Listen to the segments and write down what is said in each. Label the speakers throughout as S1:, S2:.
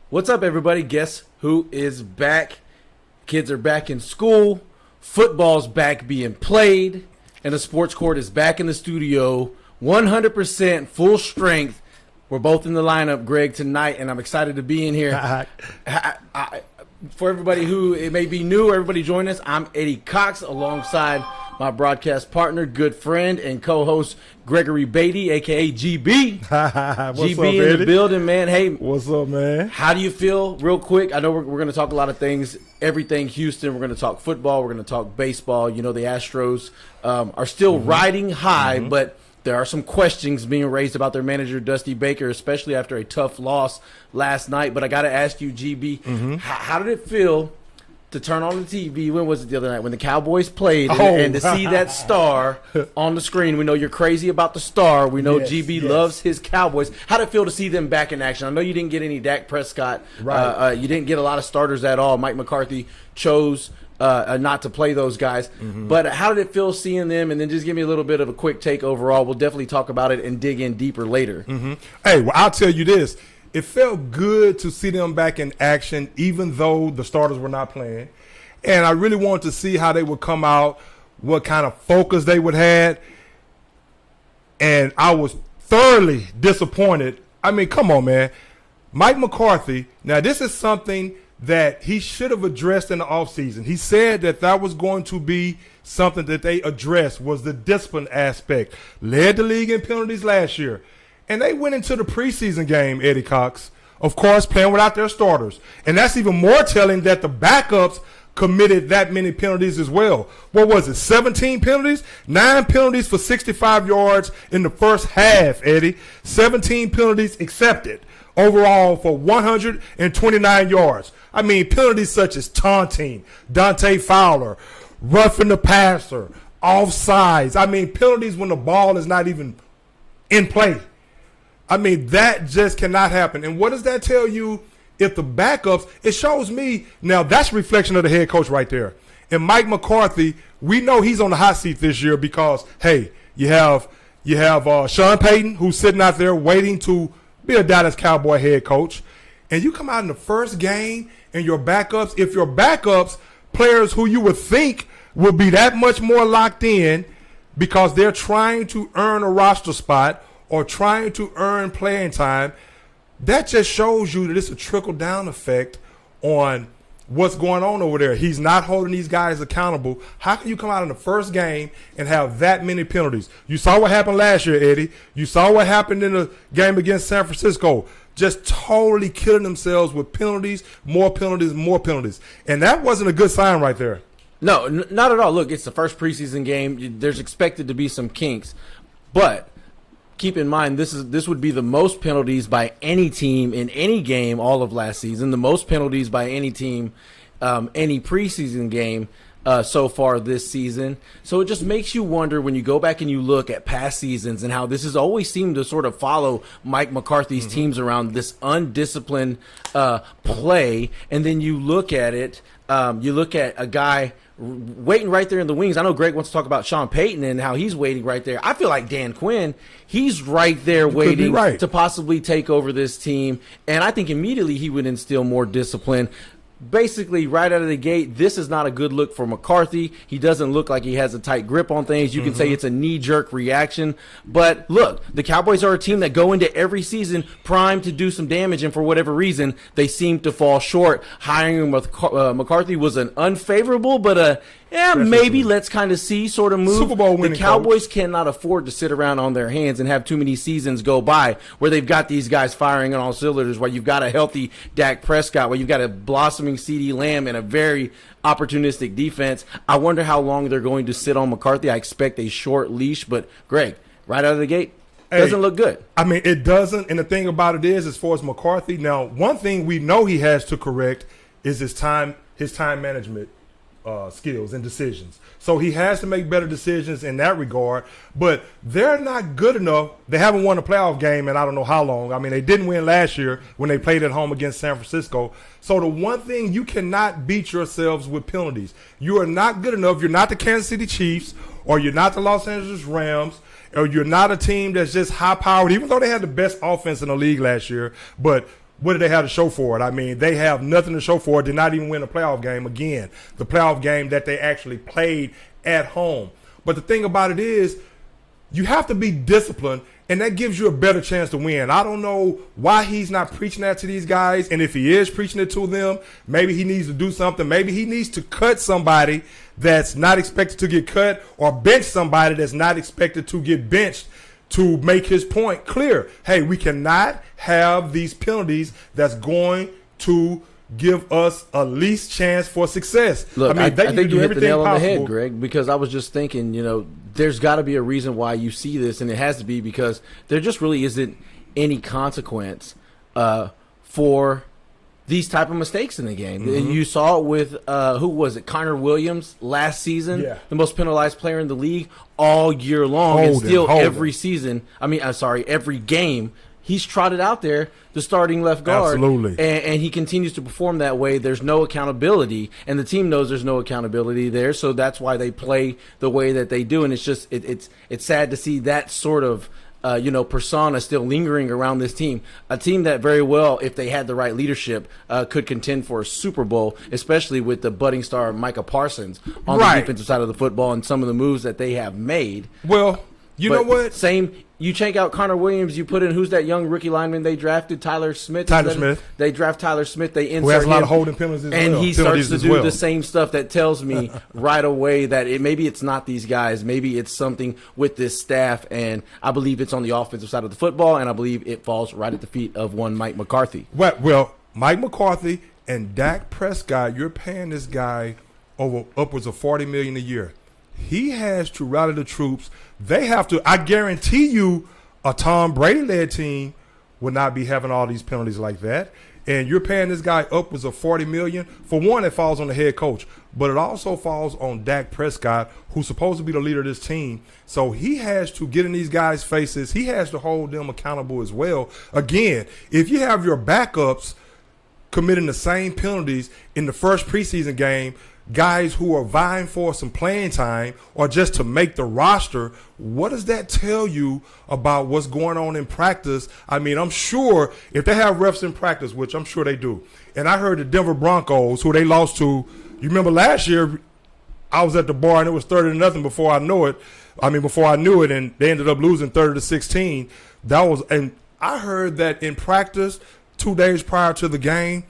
S1: What's up, everybody? Guess who is back? Kids are back in school. Football's back being played. And the sports court is back in the studio. 100% full strength. We're both in the lineup, Greg, tonight, and I'm excited to be in here. For everybody who it may be new, everybody join us. I'm Eddie Cox alongside my broadcast partner, good friend, and co-host Gregory Beatty, a.k.a. GB.
S2: What's
S1: GB
S2: up,
S1: in
S2: Eddie?
S1: the building, man. Hey,
S2: What's up, man?
S1: how do you feel, real quick? I know we're going to talk a lot of things, everything Houston. We're going to talk football. We're going to talk baseball. You know, the Astros are still riding high, but there are some questions being raised about their manager, Dusty Baker, especially after a tough loss last night. But I got to ask you, GB, how did it feel to turn on the TV? When was it the other night? When the Cowboys played and to see that star on the screen. We know you're crazy about the star. We know
S2: Yes,
S1: GB
S2: yes.
S1: loves his Cowboys. How did it feel to see them back in action? I know you didn't get any Dak Prescott.
S2: Right.
S1: You didn't get a lot of starters at all. Mike McCarthy chose not to play those guys. But how did it feel seeing them? And then just give me a little bit of a quick take overall. We'll definitely talk about it and dig in deeper later.
S2: Hey, well, I'll tell you this. It felt good to see them back in action, even though the starters were not playing. And I really wanted to see how they would come out, what kind of focus they would have. And I was thoroughly disappointed. I mean, come on, man. Mike McCarthy, now this is something that he should have addressed in the offseason. He said that was going to be something that they addressed, was the discipline aspect. Led the league in penalties last year. And they went into the preseason game, Eddie Cox, of course, playing without their starters. And that's even more telling that the backups committed that many penalties as well. What was it, 17 penalties? 9 penalties for 65 yards in the first half, Eddie. 17 penalties accepted overall for 129 yards. I mean, penalties such as taunting, Dante Fowler, roughing the passer, offsides. I mean, penalties when the ball is not even in play. I mean, that just cannot happen. And what does that tell you? If the backups, it shows me, now that's a reflection of the head coach right there. And Mike McCarthy, we know he's on the hot seat this year because, hey, you have Sean Payton, who's sitting out there waiting to be a Dallas Cowboy head coach. And you come out in the first game and your backups, if your backups, players who you would think would be that much more locked in because they're trying to earn a roster spot or trying to earn playing time, that just shows you that it's a trickle-down effect on what's going on over there. He's not holding these guys accountable. How can you come out in the first game and have that many penalties? You saw what happened last year, Eddie. You saw what happened in the game against San Francisco. Just totally killing themselves with penalties, more penalties, more penalties. And that wasn't a good sign right there.
S1: No, not at all. Look, it's the first preseason game. There's expected to be some kinks. But keep in mind, this would be the most penalties by any team in any game all of last season, the most penalties by any team, any preseason game so far this season. So it just makes you wonder when you go back and you look at past seasons and how this has always seemed to sort of follow Mike McCarthy's teams around this undisciplined play. And then you look at it, you look at a guy waiting right there in the wings. I know Greg wants to talk about Sean Payton and how he's waiting right there. I feel like Dan Quinn, he's right there waiting to possibly take over this team. And I think immediately he would instill more discipline. Basically, right out of the gate, this is not a good look for McCarthy. He doesn't look like he has a tight grip on things. You can say it's a knee-jerk reaction. But look, the Cowboys are a team that go into every season primed to do some damage, and for whatever reason, they seem to fall short. Hiring McCarthy was an unfavorable, but maybe let's kind of see sort of move.
S2: Super Bowl winning
S1: the Cowboys
S2: coach
S1: cannot afford to sit around on their hands and have too many seasons go by where they've got these guys firing on all cylinders, where you've got a healthy Dak Prescott, where you've got a blossoming CeeDee Lamb and a very opportunistic defense. I wonder how long they're going to sit on McCarthy. I expect a short leash, but Greg, right out of the gate, doesn't look good.
S2: I mean, it doesn't. And the thing about it is, as far as McCarthy, now, one thing we know he has to correct is his time management skills and decisions. So he has to make better decisions in that regard, but they're not good enough. They haven't won a playoff game in I don't know how long. I mean, they didn't win last year when they played at home against San Francisco. So the one thing, you cannot beat yourselves with penalties. You are not good enough. You're not the Kansas City Chiefs, or you're not the Los Angeles Rams, or you're not a team that's just high-powered, even though they had the best offense in the league last year. But what do they have to show for it? I mean, they have nothing to show for it. Did not even win a playoff game again. The playoff game that they actually played at home. But the thing about it is, you have to be disciplined, and that gives you a better chance to win. I don't know why he's not preaching that to these guys, and if he is preaching it to them, maybe he needs to do something. Maybe he needs to cut somebody that's not expected to get cut, or bench somebody that's not expected to get benched, to make his point clear. Hey, we cannot have these penalties that's going to give us a least chance for success.
S1: Look, I think you hit the nail on the head,
S2: possible.
S1: Greg, because I was just thinking, there's got to be a reason why you see this, and it has to be because there just really isn't any consequence for these type of mistakes in the game.
S2: Mm-hmm.
S1: You saw it with, who was it, Connor Williams last season, the most penalized player in the league all year long, and still every game, he's trotted out there the starting left guard.
S2: Absolutely.
S1: And he continues to perform that way. There's no accountability, and the team knows there's no accountability there, so that's why they play the way that they do. And it's just it's sad to see that sort of persona still lingering around this team. A team that very well, if they had the right leadership, could contend for a Super Bowl, especially with the budding star Micah Parsons on the defensive side of the football and some of the moves that they have made.
S2: Well, you know what?
S1: You check out Connor Williams, you put in, who's that young rookie lineman they drafted, Tyler Smith? They draft Tyler Smith, they insert him.
S2: Who has a lot of holding penalties as well.
S1: And he starts to do the same stuff that tells me right away that maybe it's not these guys. Maybe it's something with this staff, and I believe it's on the offensive side of the football, and I believe it falls right at the feet of one Mike McCarthy.
S2: Well, Mike McCarthy and Dak Prescott, you're paying this guy over upwards of $40 million a year. He has to rally the troops. They have to. I guarantee you, a Tom Brady-led team would not be having all these penalties like that. And you're paying this guy upwards of $40 million. For one, it falls on the head coach, but it also falls on Dak Prescott, who's supposed to be the leader of this team. So he has to get in these guys' faces. He has to hold them accountable as well. Again, if you have your backups committing the same penalties in the first preseason game, guys who are vying for some playing time or just to make the roster, what does that tell you about what's going on in practice? I mean, I'm sure if they have refs in practice, which I'm sure they do, and I heard the Denver Broncos, who they lost to, you remember last year, I was at the bar and it was 30-0 before I knew it, and they ended up losing 30-16. And I heard that in practice, 2 days prior to the game,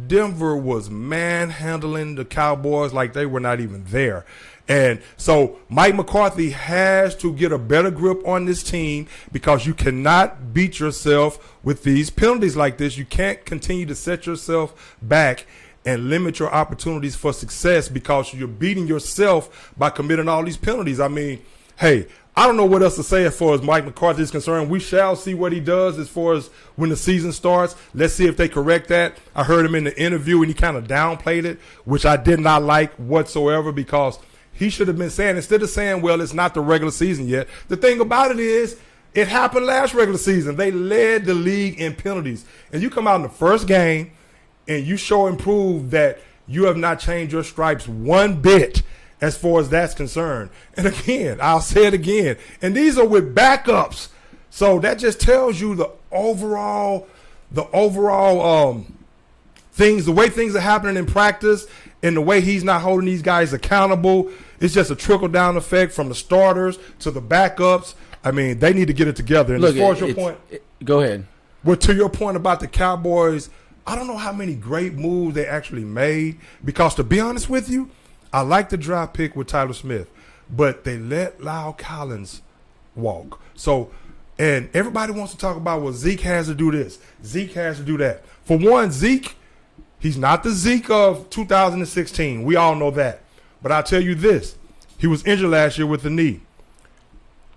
S2: Denver was manhandling the Cowboys like they were not even there. And so Mike McCarthy has to get a better grip on this team, because you cannot beat yourself with these penalties like this. You can't continue to set yourself back and limit your opportunities for success because you're beating yourself by committing all these penalties. I mean, hey, I don't know what else to say as far as Mike McCarthy is concerned. We shall see what he does as far as when the season starts. Let's see if they correct that. I heard him in the interview and he kind of downplayed it, which I did not like whatsoever, because he should have been saying, instead of saying, well, it's not the regular season yet, the thing about it is, it happened last regular season. They led the league in penalties. And you come out in the first game and you show and prove that you have not changed your stripes one bit as far as that's concerned. And again, I'll say it again, and these are with backups. So that just tells you the overall things, the way things are happening in practice and the way he's not holding these guys accountable. It's just a trickle-down effect from the starters to the backups. I mean, they need to get it together. And as far as your point,
S1: go ahead.
S2: Well, to your point about the Cowboys, I don't know how many great moves they actually made, because to be honest with you, I like the draft pick with Tyler Smith, but they let Lyle Collins walk. So, and everybody wants to talk about, well, Zeke has to do this, Zeke has to do that. For one, Zeke, he's not the Zeke of 2016. We all know that. But I'll tell you this, he was injured last year with the knee.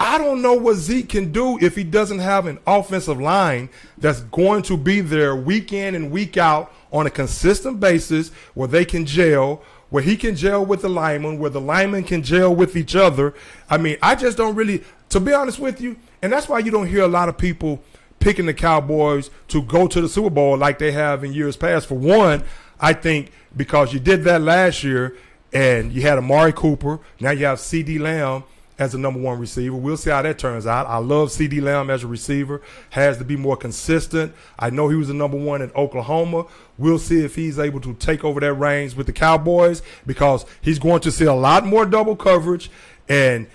S2: I don't know what Zeke can do if he doesn't have an offensive line that's going to be there week in and week out on a consistent basis, where they can gel, where he can gel with the lineman, where the linemen can gel with each other. I mean, I just don't really, to be honest with you, and that's why you don't hear a lot of people picking the Cowboys to go to the Super Bowl like they have in years past. For one, I think because you did that last year and you had Amari Cooper, now you have CeeDee Lamb, as the number one receiver. We'll see how that turns out. I love C.D. Lamb as a receiver. Has to be more consistent. I know he was the number one in Oklahoma. We'll see if he's able to take over that reins with the Cowboys, because he's going to see a lot more double coverage, and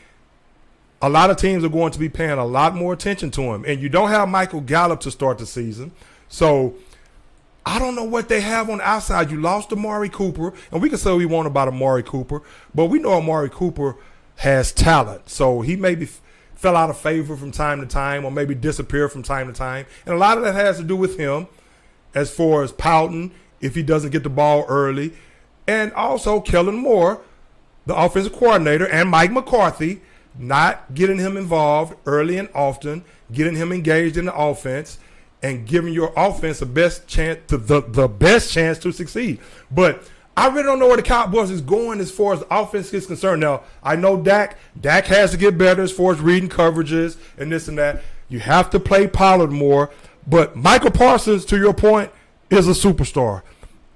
S2: a lot of teams are going to be paying a lot more attention to him. And you don't have Michael Gallup to start the season. So I don't know what they have on the outside. You lost Amari Cooper, and we can say what we want about Amari Cooper, but we know Amari Cooper has talent. So he maybe fell out of favor from time to time, or maybe disappeared from time to time. And a lot of that has to do with him as far as pouting if he doesn't get the ball early. And also Kellen Moore, the offensive coordinator, and Mike McCarthy not getting him involved early and often, getting him engaged in the offense, and giving your offense the best chance to succeed. But I really don't know where the Cowboys is going as far as the offense is concerned. Now, I know Dak has to get better as far as reading coverages and this and that. You have to play Pollard more. But Michael Parsons, to your point, is a superstar.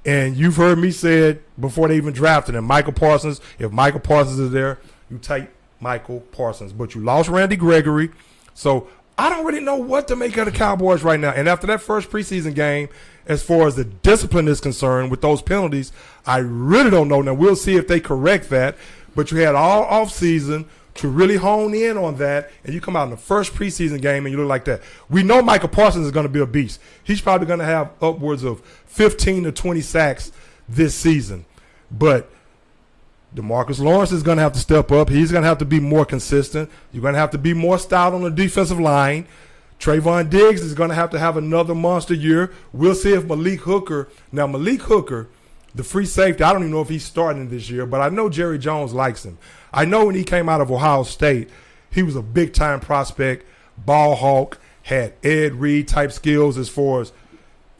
S2: And you've heard me say it before they even drafted him. Michael Parsons, if Michael Parsons is there, you take Michael Parsons. But you lost Randy Gregory. So I don't really know what to make of the Cowboys right now. And after that first preseason game, as far as the discipline is concerned with those penalties, I really don't know. Now, we'll see if they correct that. But you had all offseason to really hone in on that, and you come out in the first preseason game and you look like that. We know Michael Parsons is going to be a beast. He's probably going to have upwards of 15 to 20 sacks this season. But DeMarcus Lawrence is going to have to step up. He's going to have to be more consistent. You're going to have to be more stout on the defensive line. Trayvon Diggs is going to have another monster year. We'll see if Malik Hooker – now, Malik Hooker, the free safety, I don't even know if he's starting this year, but I know Jerry Jones likes him. I know when he came out of Ohio State, he was a big-time prospect, ball hawk, had Ed Reed-type skills as far as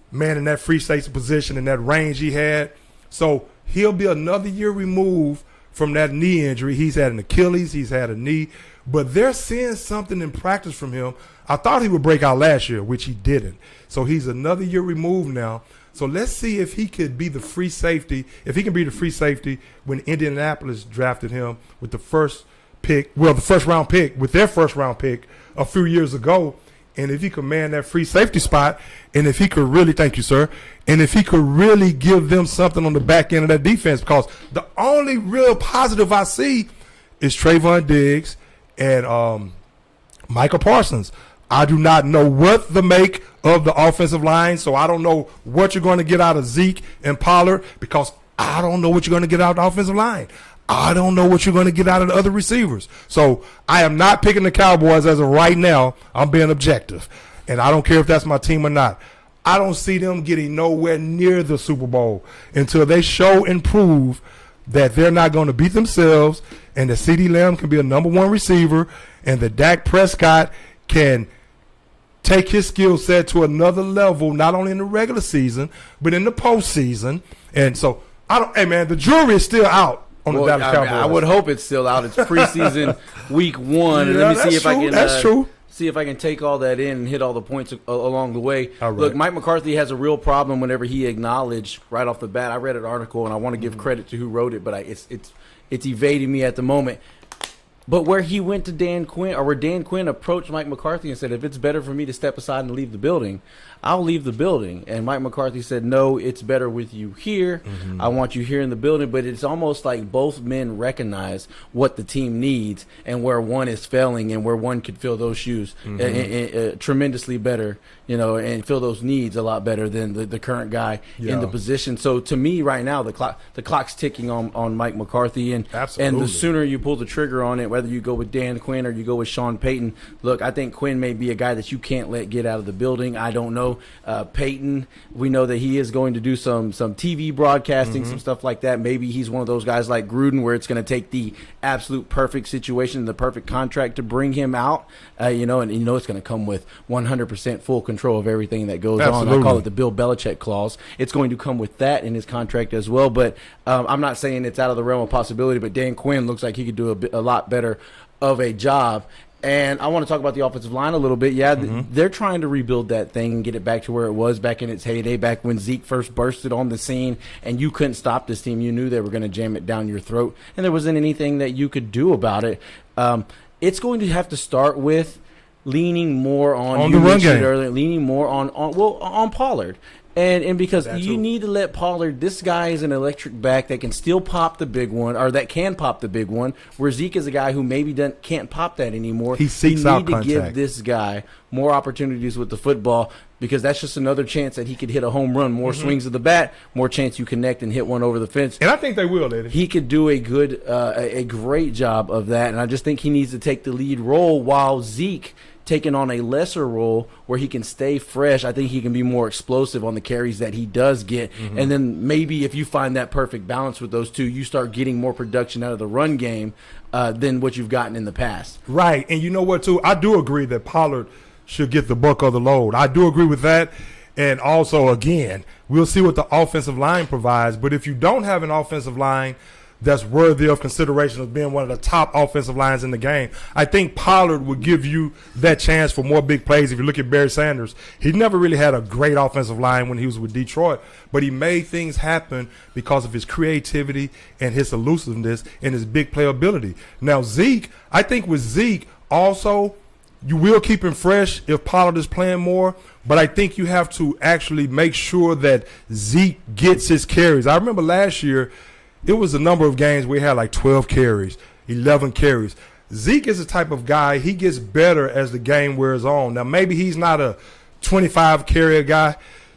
S2: manning that free safety position and that range he had. So he'll be another year removed from that knee injury. He's had an Achilles, he's had a knee, but they're seeing something in practice from him. I thought he would break out last year, which he didn't. So he's another year removed now. So let's see if he could be the free safety, if he can be the free safety when Indianapolis drafted him with the first round pick, with their first round pick a few years ago. And if he could man that free safety spot, and if he could really, thank you, sir, and if he could really give them something on the back end of that defense, because the only real positive I see is Trayvon Diggs and Michael Parsons. I do not know what the make of the offensive line, so I don't know what you're going to get out of Zeke and Pollard, because I don't know what you're going to get out of the offensive line. I don't know what you're going to get out of the other receivers. So I am not picking the Cowboys as of right now. I'm being objective, and I don't care if that's my team or not. I don't see them getting nowhere near the Super Bowl until they show and prove that they're not going to beat themselves, and that CeeDee Lamb can be a number one receiver, and that Dak Prescott can take his skill set to another level, not only in the regular season, but in the postseason. And so, hey, man, the jury is still out on the Dallas Cowboys.
S1: I would hope it's still out. It's preseason week 1. And
S2: Yeah,
S1: let me see if I can.
S2: That's true.
S1: See if I can take all that in and hit all the points along the way.
S2: All right.
S1: Look, Mike McCarthy has a real problem whenever he acknowledged right off the bat. I read an article, and I want to give credit to who wrote it, but it's evading me at the moment. But where he went to Dan Quinn, or where Dan Quinn approached Mike McCarthy and said, if it's better for me to step aside and leave the building, I'll leave the building. And Mike McCarthy said, no, it's better with you here. Mm-hmm. I want you here in the building. But it's almost like both men recognize what the team needs and where one is failing and where one could fill those shoes tremendously better, and fill those needs a lot better than the current guy in the position. So to me right now, the clock's ticking on Mike McCarthy. And the sooner you pull the trigger on it, whether you go with Dan Quinn or you go with Sean Payton, look, I think Quinn may be a guy that you can't let get out of the building. I don't know. Payton, we know that he is going to do some TV broadcasting, some stuff like that. Maybe he's one of those guys like Gruden where it's going to take the absolute perfect situation, the perfect contract to bring him out, and it's going to come with 100% full control of everything that goes on. I call it the Bill Belichick clause. It's going to come with that in his contract as well. But I'm not saying it's out of the realm of possibility, but Dan Quinn looks like he could do a lot better of a job. And I want to talk about the offensive line a little bit. Yeah, they're trying to rebuild that thing and get it back to where it was back in its heyday, back when Zeke first bursted on the scene and you couldn't stop this team. You knew they were going to jam it down your throat, and there wasn't anything that you could do about it. It's going to have to start with leaning more on
S2: the run game.
S1: Earlier, leaning more on Pollard. And because you need to let Pollard, this guy is an electric back that can still pop the big one, or that can pop the big one, where Zeke is a guy who maybe can't pop that anymore.
S2: He seeks out contact.
S1: You need to give this guy more opportunities with the football, because that's just another chance that he could hit a home run. More swings of the bat, more chance you connect and hit one over the fence.
S2: And I think they will, Eddie.
S1: He could do a great job of that, and I just think he needs to take the lead role while Zeke taking on a lesser role where he can stay fresh. I think he can be more explosive on the carries that he does get. And then maybe if you find that perfect balance with those two, you start getting more production out of the run game than what you've gotten in the past.
S2: Right. And you know what, too? I do agree that Pollard should get the buck of the load. I do agree with that. And also, again, we'll see what the offensive line provides. But if you don't have an offensive line that's worthy of consideration of being one of the top offensive lines in the game, I think Pollard would give you that chance for more big plays. If you look at Barry Sanders, he never really had a great offensive line when he was with Detroit, but he made things happen because of his creativity and his elusiveness and his big playability. Now, Zeke, I think with Zeke also, you will keep him fresh if Pollard is playing more, but I think you have to actually make sure that Zeke gets his carries. I remember last year, it was a number of games where he had like 12 carries, 11 carries. Zeke is the type of guy, he gets better as the game wears on. Now, maybe he's not a 25 carry guy,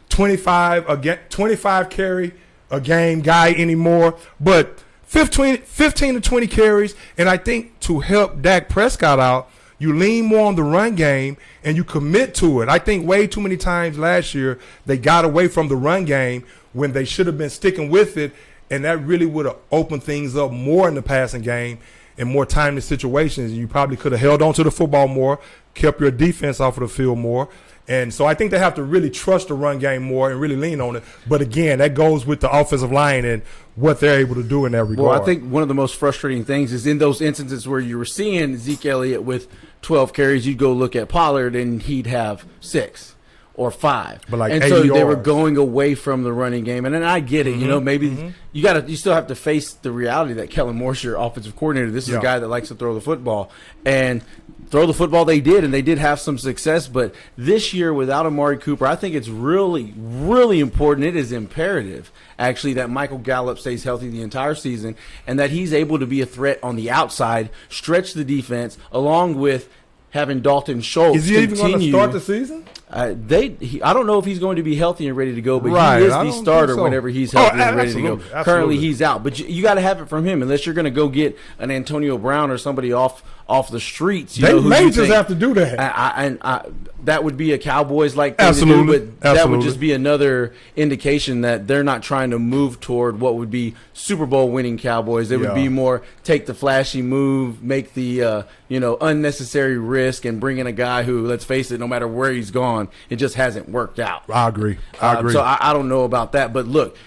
S2: 25 carry a game guy anymore, but 15 to 20 carries. And I think to help Dak Prescott out, you lean more on the run game and you commit to it. I think way too many times last year they got away from the run game when they should have been sticking with it. And that really would have opened things up more in the passing game and more timely situations. You probably could have held on to the football more, kept your defense off of the field more. And so I think they have to really trust the run game more and really lean on it. But, again, that goes with the offensive line and what they're able to do in that regard.
S1: Well, I think one of the most frustrating things is in those instances where you were seeing Zeke Elliott with 12 carries, you'd go look at Pollard and he'd have 6. Or 5,
S2: but like
S1: and so they were going away from the running game, and then I get it. You know, maybe you still have to face the reality that Kellen Moore's your offensive coordinator. This is a guy that likes to throw the football, and throw the football they did, and they did have some success. But this year, without Amari Cooper, I think it's really, really important. It is imperative, actually, that Michael Gallup stays healthy the entire season, and that he's able to be a threat on the outside, stretch the defense, along with having Dalton Schultz.
S2: Is he even going to start the season?
S1: I don't know if he's going to be healthy and ready to go, but he is the starter whenever he's healthy and ready to go.
S2: Absolutely.
S1: Currently, he's out, but you got to have it from him unless you're going to go get an Antonio Brown or somebody off the streets.
S2: They may just have to do that.
S1: That would be a Cowboys-like thing to do, but that would just be another indication that they're not trying to move toward what would be Super Bowl winning Cowboys. It would be more take the flashy move, make the unnecessary risk, and bring in a guy who, let's face it, no matter where he's gone, it just hasn't worked out.
S2: I agree.
S1: So I don't know about that, but look,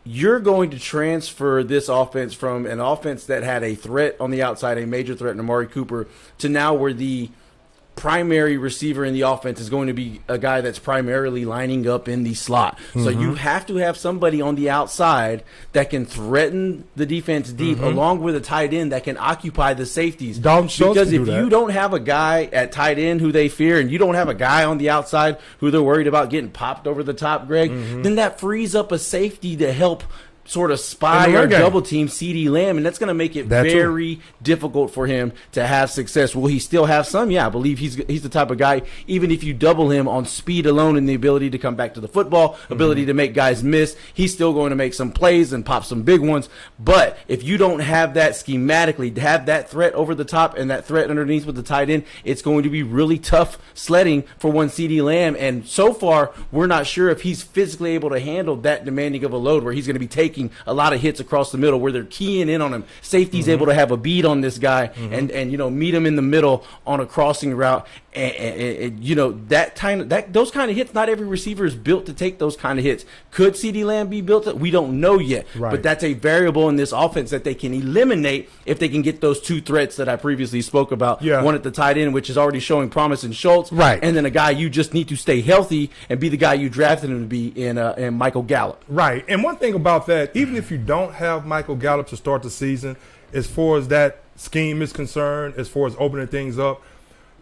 S1: you're going to transfer this offense from an offense that had a threat on the outside, a major threat in Amari Cooper, to now where the primary receiver in the offense is going to be a guy that's primarily lining up in the slot. So you have to have somebody on the outside that can threaten the defense deep, along with a tight end that can occupy the safeties. Because if you don't have a guy at tight end who they fear, and you don't have a guy on the outside who they're worried about getting popped over the top, Greg, then that frees up a safety to help sort of spy or double team CeeDee Lamb, and that's going to make it very difficult for him to have success. Will he still have some? Yeah, I believe he's the type of guy, even if you double him on speed alone and the ability to come back to the football, ability to make guys miss, he's still going to make some plays and pop some big ones. But if you don't have that schematically, have that threat over the top and that threat underneath with the tight end, it's going to be really tough sledding for one CeeDee Lamb. And so far, we're not sure if he's physically able to handle that demanding of a load where he's going to be taking a lot of hits across the middle, where they're keying in on him. Safety's able to have a beat on this guy and meet him in the middle on a crossing route. And those kind of hits, not every receiver is built to take those kind of hits. Could CeeDee Lamb be built to? We don't know yet. But that's a variable in this offense that they can eliminate if they can get those two threats that I previously spoke about. One at the tight end, which is already showing promise in Schultz. And then a guy you just need to stay healthy and be the guy you drafted him to be in Michael Gallup.
S2: And one thing about that, even if you don't have Michael Gallup to start the season, as far as that scheme is concerned, as far as opening things up,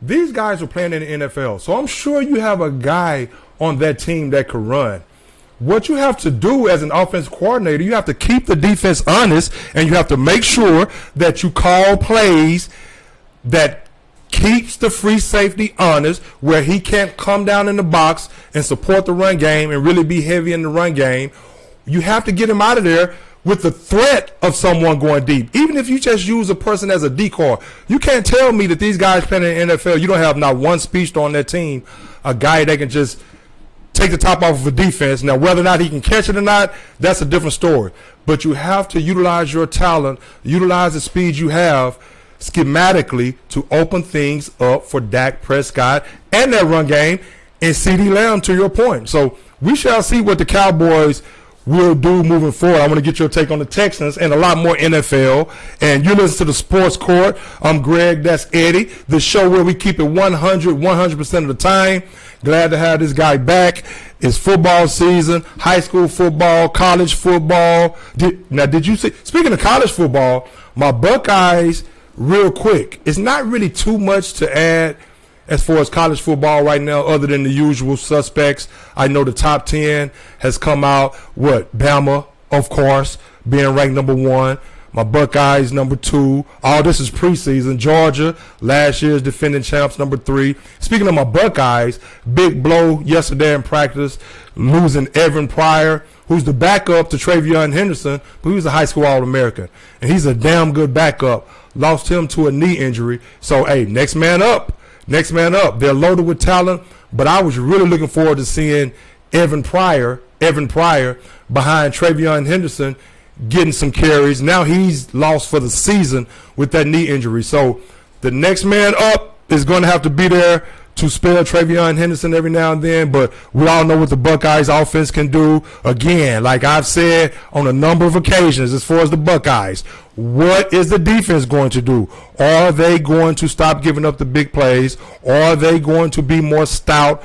S2: these guys are playing in the NFL. So I'm sure you have a guy on that team that could run. What you have to do as an offense coordinator, you have to keep the defense honest, and you have to make sure that you call plays that keeps the free safety honest, where he can't come down in the box and support the run game and really be heavy in the run game. You have to get him out of there with the threat of someone going deep. Even if you just use a person as a decoy, you can't tell me that these guys playing in the NFL, you don't have not one speedster on that team, a guy that can just take the top off of a defense. Now, whether or not he can catch it or not, that's a different story. But you have to utilize your talent, utilize the speed you have schematically to open things up for Dak Prescott and that run game and CeeDee Lamb, to your point. So we shall see what the Cowboys will do moving forward. I want to get your take on the Texans and a lot more NFL. And you listen to the Sports Court. I'm Greg. That's Eddie. The show where we keep it 100% of the time. Glad to have this guy back. It's football season, high school football, college football. Did you see? Speaking of college football, my Buckeyes, real quick, it's not really too much to add as far as college football right now, other than the usual suspects. I know the top 10 has come out. Bama, of course, being ranked number 1. My Buckeyes, number 2. All this is preseason. Georgia, last year's defending champs, number 3. Speaking of my Buckeyes, big blow yesterday in practice, losing Evan Pryor, who's the backup to Travion Henderson, but he was a high school All-American. And he's a damn good backup. Lost him to a knee injury. So, hey, next man up. Next man up. They're loaded with talent, but I was really looking forward to seeing Evan Pryor behind Travion Henderson getting some carries. Now he's lost for the season with that knee injury. So the next man up is going to have to be there to spell Travion Henderson every now and then, but we all know what the Buckeyes offense can do. Again, like I've said on a number of occasions, as far as the Buckeyes, what is the defense going to do? Are they going to stop giving up the big plays? Or are they going to be more stout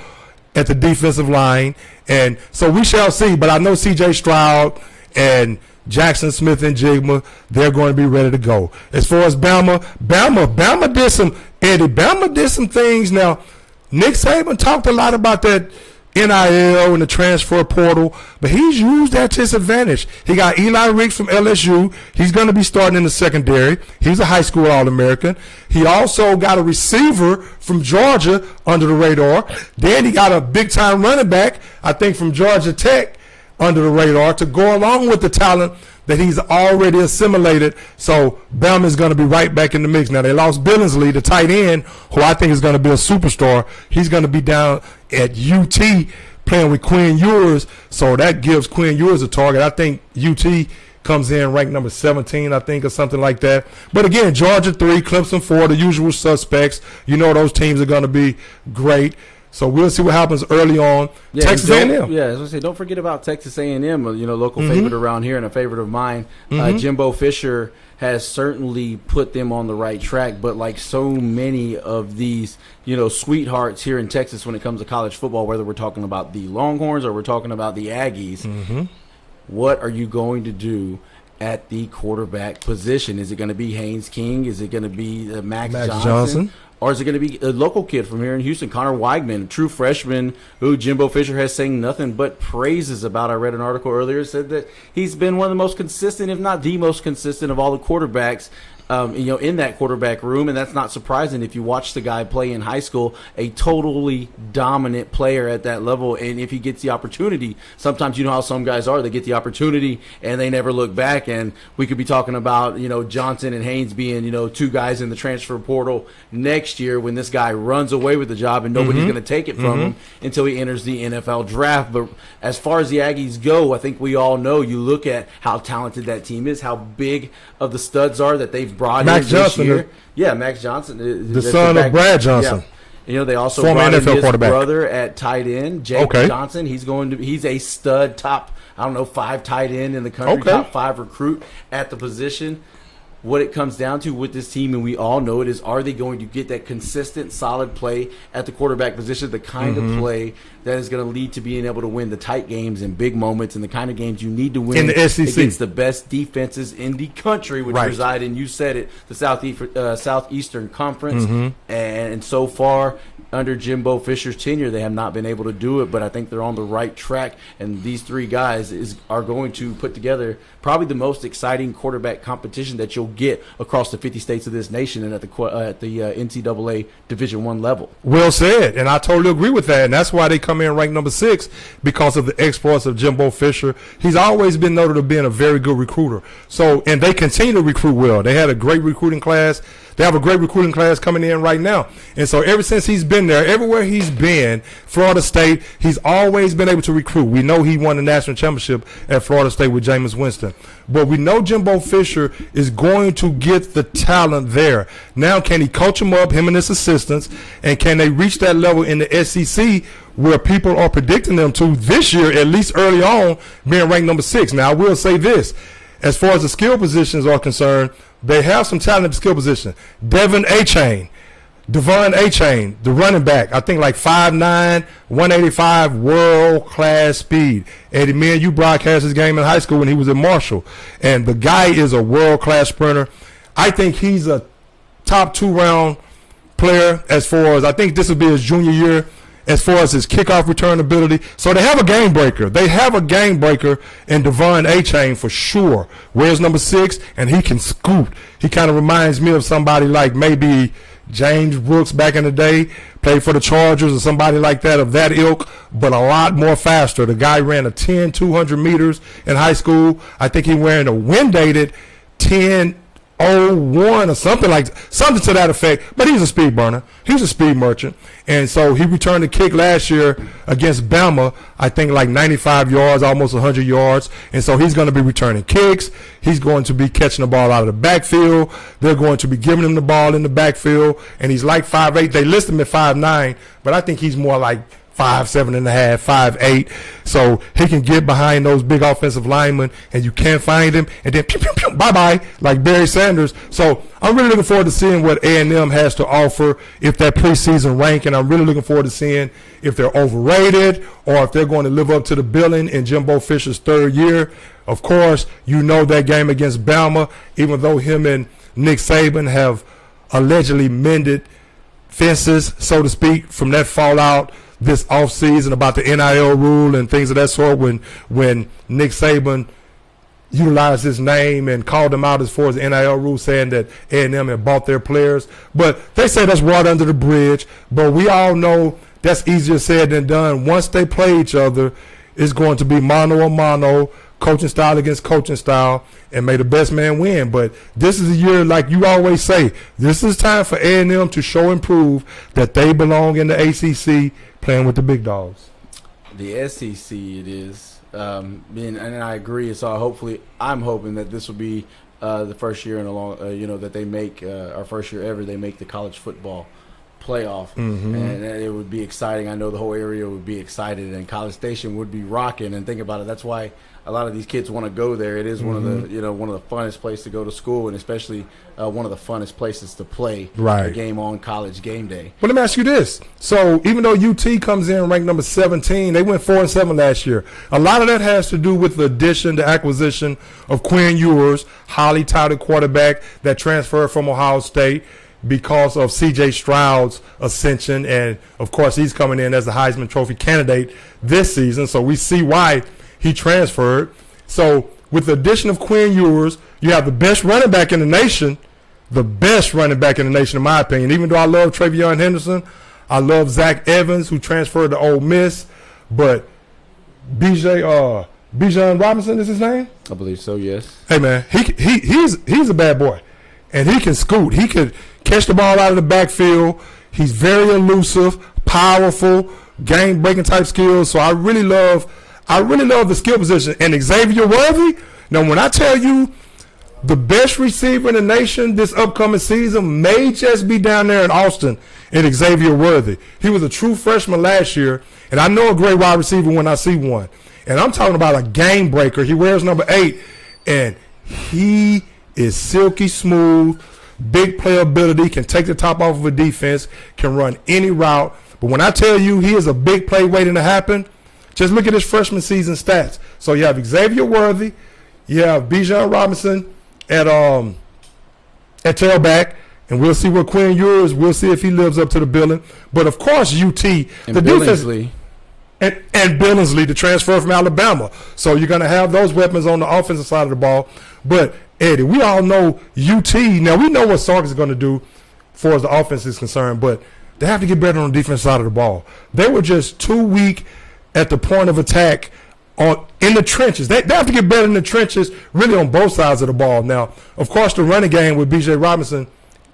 S2: at the defensive line? And so we shall see, but I know C.J. Stroud and Jackson Smith and Jigma, they're going to be ready to go. As far as Bama did some things. Now, Nick Saban talked a lot about that NIL and the transfer portal, but he's used that to his advantage. He got Eli Ricks from LSU. He's going to be starting in the secondary. He's a high school All-American. He also got a receiver from Georgia under the radar. Then he got a big-time running back, I think, from Georgia Tech under the radar to go along with the talent that he's already assimilated. So Bama is going to be right back in the mix. Now, they lost Billingsley, the tight end, who I think is going to be a superstar. He's going to be down at UT playing with Quinn Ewers, so that gives Quinn Ewers a target. I think UT comes in ranked number 17, I think, or something like that. But again, Georgia 3, Clemson 4, the usual suspects. You know those teams are going to be great. So we'll see what happens early on.
S1: Yeah,
S2: Texas A&M.
S1: Yeah, as I say, don't forget about Texas A&M, local favorite around here and a favorite of mine. Jimbo Fisher has certainly put them on the right track, but like so many of these, sweethearts here in Texas when it comes to college football, whether we're talking about the Longhorns or we're talking about the Aggies, what are you going to do at the quarterback position? Is it going to be Haynes King? Is it going to be Max Johnson? Or is it going to be a local kid from here in Houston, Connor Weigman, a true freshman who Jimbo Fisher has saying nothing but praises about? I read an article earlier that said that he's been one of the most consistent, if not the most consistent of all the quarterbacks in that quarterback room, and that's not surprising if you watch the guy play in high school, a totally dominant player at that level. And if he gets the opportunity, sometimes you know how some guys are, they get the opportunity and they never look back. And we could be talking about, Johnson and Haynes being, two guys in the transfer portal next year when this guy runs away with the job and nobody's going to take it from him until he enters the NFL draft. But as far as the Aggies go, I think we all know, you look at how talented that team is, how big of the studs are that they've brought
S2: Max
S1: in
S2: Johnson,
S1: this year. Max Johnson,
S2: the son of Brad Johnson.
S1: Yeah. They also
S2: former
S1: brought in
S2: NFL
S1: his
S2: quarterback.
S1: brother at tight end, Jake Johnson. He's a stud, top 5 tight end in the country, top 5 recruit at the position. what it comes down to with this team, and we all know it, is are they going to get that consistent, solid play at the quarterback position, the kind of play that is going to lead to being able to win the tight games and big moments and the kind of games you need to win
S2: in the SEC
S1: against the best defenses in the country, which reside in, you said it, the Southeastern Conference. And so far, under Jimbo Fisher's tenure, they have not been able to do it, but I think they're on the right track, and these three guys are going to put together probably the most exciting quarterback competition that you'll get across the 50 states of this nation and at the NCAA Division I level.
S2: Well said, and I totally agree with that, and that's why they come in ranked number 6 because of the exploits of Jimbo Fisher. He's always been noted of being a very good recruiter. So, and they continue to recruit well. They had a great recruiting class. They have a great recruiting class coming in right now. And so ever since he's been there, everywhere he's been, Florida State, he's always been able to recruit. We know he won the national championship at Florida State with Jameis Winston. But we know Jimbo Fisher is going to get the talent there. Now, can he coach them up, him and his assistants, and can they reach that level in the SEC where people are predicting them to this year, at least early on, being ranked number 6? Now, I will say this. As far as the skill positions are concerned, they have some talent at the skill position. Devon Achane, the running back, I think like 5'9", 185, world-class speed. Eddie, me and you broadcast his game in high school when he was at Marshall. And the guy is a world-class sprinter. I think he's a top 2-round player as far as, I think this will be his junior year, as far as his kickoff return ability. So they have a game breaker. They have a game breaker in Devon Achane for sure. Wears number 6, and he can scoot. He kind of reminds me of somebody like maybe James Brooks back in the day, played for the Chargers or somebody like that of that ilk, but a lot more faster. The guy ran a 200 meters in high school. I think he wearing a wind-dated 10.01 or something to that effect, but he's a speed burner. He's a speed merchant. And so he returned the kick last year against Bama, I think like 95 yards, almost 100 yards. And so he's going to be returning kicks. He's going to be catching the ball out of the backfield. They're going to be giving him the ball in the backfield. And he's like 5'8". They list him at 5'9", but I think he's more like 5'7.5", 5'8", so he can get behind those big offensive linemen, and you can't find him, and then pew, pew, pew, bye-bye, like Barry Sanders. So I'm really looking forward to seeing what A&M has to offer if that preseason rank, and I'm really looking forward to seeing if they're overrated or if they're going to live up to the billing in Jimbo Fisher's 3rd year. Of course, you know that game against Bama, even though him and Nick Saban have allegedly mended fences, so to speak, from that fallout this offseason about the NIL rule and things of that sort, when Nick Saban utilized his name and called them out as far as the NIL rule, saying that A&M had bought their players. But they say that's water under the bridge. But we all know that's easier said than done. Once they play each other, it's going to be mano a mano, coaching style against coaching style, and may the best man win. But this is a year, like you always say, this is time for A&M to show and prove that they belong in the ACC, playing with the big dogs.
S1: The SEC it is, and I agree. So I'm hoping that this will be the first year in a long, that they make our first year ever. They make the college football playoff, and it would be exciting. I know the whole area would be excited, and College Station would be rocking. And think about it, that's why a lot of these kids want to go there. It is one of the funnest places to go to school, and especially one of the funnest places to play a game on College game day.
S2: But let me ask you this. So even though UT comes in ranked number 17, they went 4-7 last year. A lot of that has to do with the acquisition of Quinn Ewers, highly touted quarterback that transferred from Ohio State because of C.J. Stroud's ascension. And, of course, he's coming in as the Heisman Trophy candidate this season. So we see why he transferred. So with the addition of Quinn Ewers, you have the best running back in the nation, in my opinion. Even though I love Travion Henderson, I love Zach Evans, who transferred to Ole Miss. But Bijan Robinson is his name?
S1: I believe so, yes.
S2: Hey, man, he's a bad boy. And he can scoot. He could catch the ball out of the backfield. He's very elusive, powerful, game-breaking type skills. So I really love the skill position. And Xavier Worthy, now when I tell you the best receiver in the nation this upcoming season may just be down there in Austin and Xavier Worthy. He was a true freshman last year, and I know a great wide receiver when I see one. And I'm talking about a game breaker. He wears number 8, and he is silky smooth, big playability, can take the top off of a defense, can run any route. But when I tell you he is a big play waiting to happen, just look at his freshman season stats. So you have Xavier Worthy, you have Bijan Robinson at tailback, and we'll see what Quinn Ewers. We'll see if he lives up to the billing. But of course, UT,
S1: And
S2: the defense,
S1: Billingsley.
S2: and Billingsley, the transfer from Alabama. So you're going to have those weapons on the offensive side of the ball. But Eddie, we all know UT. Now we know what Sark is going to do, as far as the offense is concerned. But they have to get better on the defense side of the ball. They were just too weak at the point of attack in the trenches. They have to get better in the trenches, really on both sides of the ball. Now, of course, the running game with B.J. Robinson.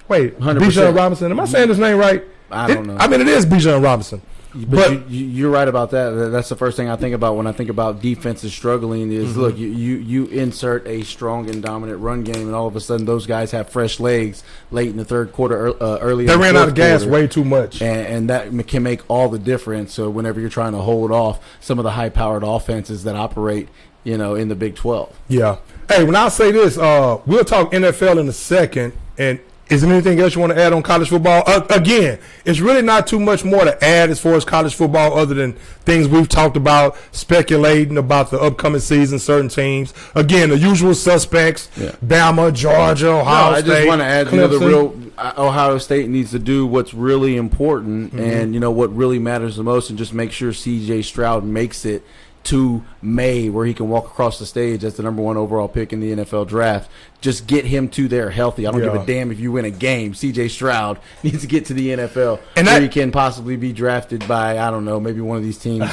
S2: Wait,
S1: 100%.
S2: Bijan Robinson. Am I saying his name right?
S1: I don't know.
S2: I mean, it is Bijan Robinson.
S1: But you're right about that. That's the first thing I think about when I think about defenses struggling is, look, you insert a strong and dominant run game, and all of a sudden those guys have fresh legs late in the third quarter, early
S2: They
S1: in the
S2: ran out of
S1: fourth
S2: gas
S1: quarter.
S2: way too much.
S1: And that can make all the difference. So whenever you're trying to hold off some of the high-powered offenses that operate, in the Big 12.
S2: Yeah. Hey, when I say this, we'll talk NFL in a second. And is there anything else you want to add on college football? Again, it's really not too much more to add as far as college football other than things we've talked about, speculating about the upcoming season, certain teams. Again, the usual suspects, Bama, Georgia, Ohio State.
S1: I just want to add,
S2: Clemson.
S1: Ohio State needs to do what's really important and, what really matters the most, and just make sure C.J. Stroud makes it to May, where he can walk across the stage as the number 1 overall pick in the NFL draft. Just get him to there healthy. I don't give a damn if you win a game. C.J. Stroud needs to get to the NFL, and where he can possibly be drafted by, I don't know, maybe one of these teams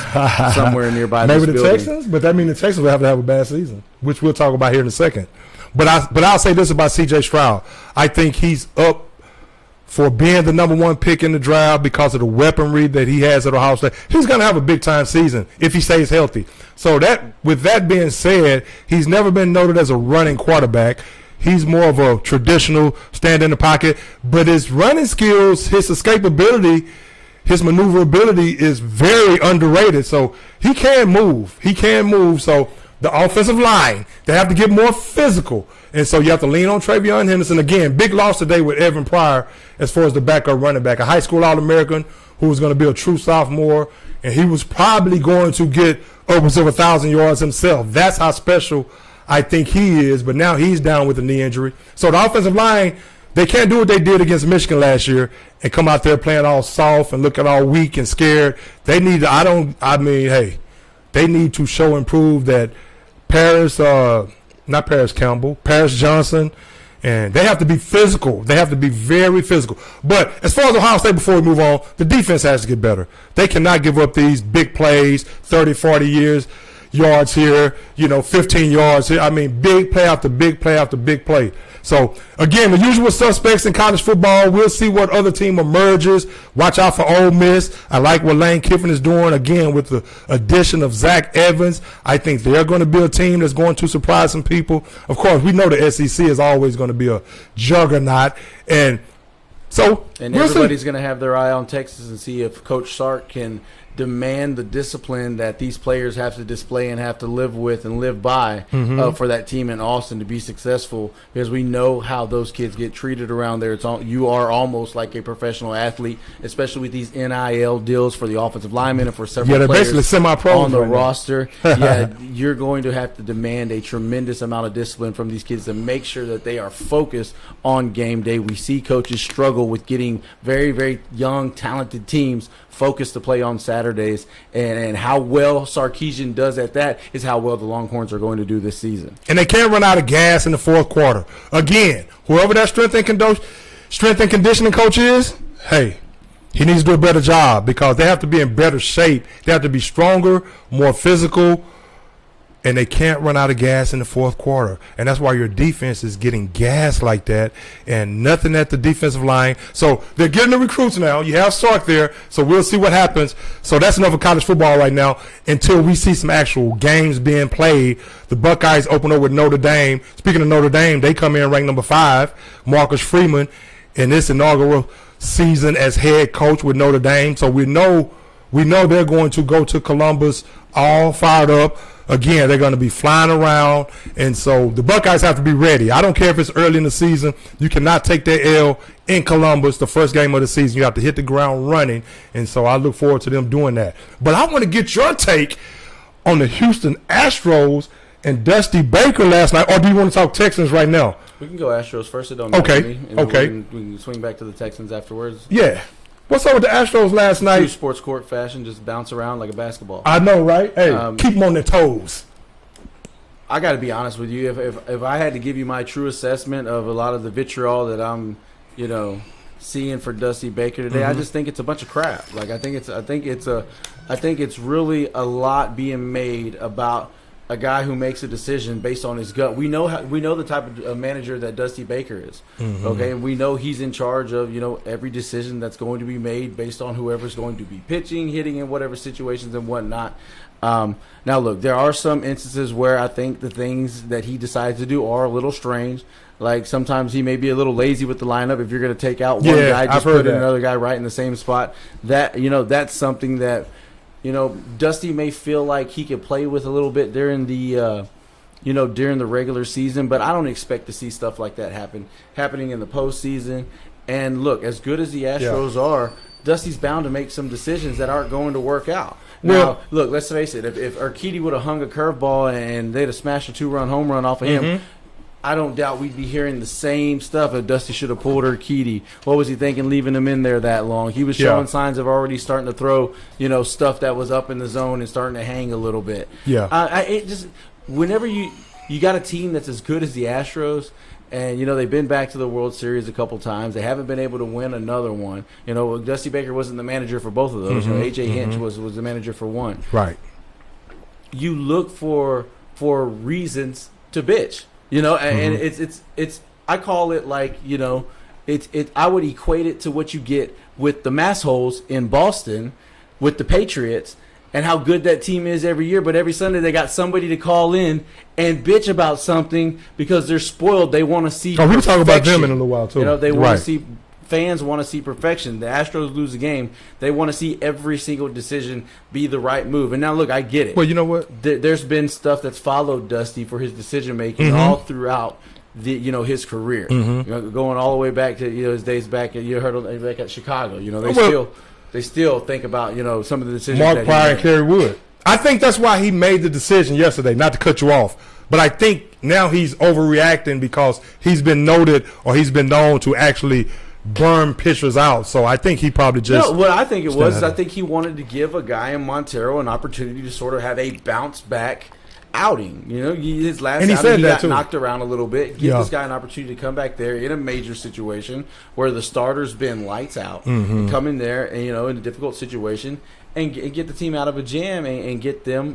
S1: somewhere nearby.
S2: Maybe the
S1: building.
S2: Texans, but that means the Texans will have to have a bad season, which we'll talk about here in a second. But I'll say this about C.J. Stroud. I think he's up for being the number 1 pick in the draft because of the weaponry that he has at Ohio State. He's going to have a big-time season if he stays healthy. So with that being said, he's never been noted as a running quarterback. He's more of a traditional stand in the pocket. But his running skills, his escapability, his maneuverability is very underrated. So he can move. So the offensive line, they have to get more physical. And so you have to lean on Travion Henderson. Again, big loss today with Evan Pryor as far as the backup running back, a high school All-American who was going to be a true sophomore, and he was probably going to get upwards of 1,000 yards himself. That's how special I think he is, but now he's down with a knee injury. So the offensive line, they can't do what they did against Michigan last year and come out there playing all soft and looking all weak and scared. They need to, they need to show and prove that Paris Johnson, and they have to be physical. They have to be very physical. But as far as Ohio State, before we move on, the defense has to get better. They cannot give up these big plays, 30, 40 yards here, 15 yards here. I mean, big play after big play after big play. So, again, the usual suspects in college football. We'll see what other team emerges. Watch out for Ole Miss. I like what Lane Kiffin is doing, again, with the addition of Zach Evans. I think they're going to be a team that's going to surprise some people. Of course, we know the SEC is always going to be a juggernaut. And
S1: everybody's going to have their eye on Texas and see if Coach Sark can demand the discipline that these players have to display and have to live with and live by for that team in Austin to be successful, because we know how those kids get treated around there. You are almost like a professional athlete, especially with these NIL deals for the offensive linemen and for several
S2: they're
S1: players
S2: basically semi-pros
S1: on the
S2: right now.
S1: roster. You're going to have to demand a tremendous amount of discipline from these kids to make sure that they are focused on game day. We see coaches struggle with getting very, very young, talented teams focused to play on Saturdays, and how well Sarkisian does at that is how well the Longhorns are going to do this season.
S2: And they can't run out of gas in the fourth quarter. Again, whoever that strength and conditioning coach is, he needs to do a better job, because they have to be in better shape. They have to be stronger, more physical, and they can't run out of gas in the fourth quarter. And that's why your defense is getting gas like that, and nothing at the defensive line. So they're getting the recruits now. You have Sark there, so we'll see what happens. So that's enough of college football right now until we see some actual games being played. The Buckeyes open up with Notre Dame. Speaking of Notre Dame, they come in ranked number 5. Marcus Freeman in this inaugural season as head coach with Notre Dame. So we know they're going to go to Columbus all fired up. again, they're going to be flying around. And so the Buckeyes have to be ready. I don't care if it's early in the season. You cannot take that L in Columbus, the first game of the season. You have to hit the ground running. And so I look forward to them doing that. But I want to get your take on the Houston Astros and Dusty Baker last night. Or do you want to talk Texans right now?
S1: We can go Astros first. It don't matter
S2: Okay,
S1: to me. And
S2: okay.
S1: We can swing back to the Texans afterwards.
S2: Yeah. What's up with the Astros last
S1: True
S2: night?
S1: sports court fashion, just bounce around like a basketball.
S2: I know, right? Hey, keep them on their toes.
S1: I got to be honest with you. If I had to give you my true assessment of a lot of the vitriol that I'm, seeing for Dusty Baker today, I just think it's a bunch of crap. Like I think it's really a lot being made about a guy who makes a decision based on his gut. We know the type of manager that Dusty Baker is. Okay, and we know he's in charge of every decision that's going to be made based on whoever's going to be pitching, hitting in whatever situations and whatnot. Now look, there are some instances where I think the things that he decides to do are a little strange. Like sometimes he may be a little lazy with the lineup. If you're going to take out one guy, just put in another guy right in the same spot. That that's something that Dusty may feel like he could play with a little bit during the during the regular season, but I don't expect to see stuff like that happening in the postseason. And look, as good as the Astros are, Dusty's bound to make some decisions that aren't going to work out. Now, look, let's face it. If Urquidy would have hung a curveball and they'd have smashed a 2-run home run off of him, I don't doubt we'd be hearing the same stuff if Dusty should have pulled Urquidy. What was he thinking leaving him in there that long? He was showing signs of already starting to throw, stuff that was up in the zone and starting to hang a little bit. Whenever you got a team that's as good as the Astros, and they've been back to the World Series a couple times. They haven't been able to win another one. Dusty Baker wasn't the manager for both of those. AJ Hinch was the manager for one.
S2: Right.
S1: You look for reasons to bitch. And it's I call it like I would equate it to what you get with the massholes in Boston with the Patriots and how good that team is every year, but every Sunday they got somebody to call in and bitch about something because they're spoiled. They want to see
S2: we can talk about them in a little while too.
S1: They want to see fans want to see perfection. The Astros lose a game, they want to see every single decision be the right move. And now look, I get it.
S2: Well, you know what?
S1: There's been stuff that's followed Dusty for his decision making all throughout his career. Going all the way back to his days back at Chicago. They still think about some of the decisions.
S2: Mark Pryor and Kerry Wood. I think that's why he made the decision yesterday. Not to cut you off, but I think now he's overreacting because he's been noted or he's been known to actually burn pitchers out. So I think he probably just.
S1: No, what I think it was is I think he wanted to give a guy in Montero an opportunity to sort of have a bounce back outing. His last outing he got knocked around a little bit. Give this guy an opportunity to come back there in a major situation where the starter's been lights out and come in there and in a difficult situation and get the team out of a jam and get them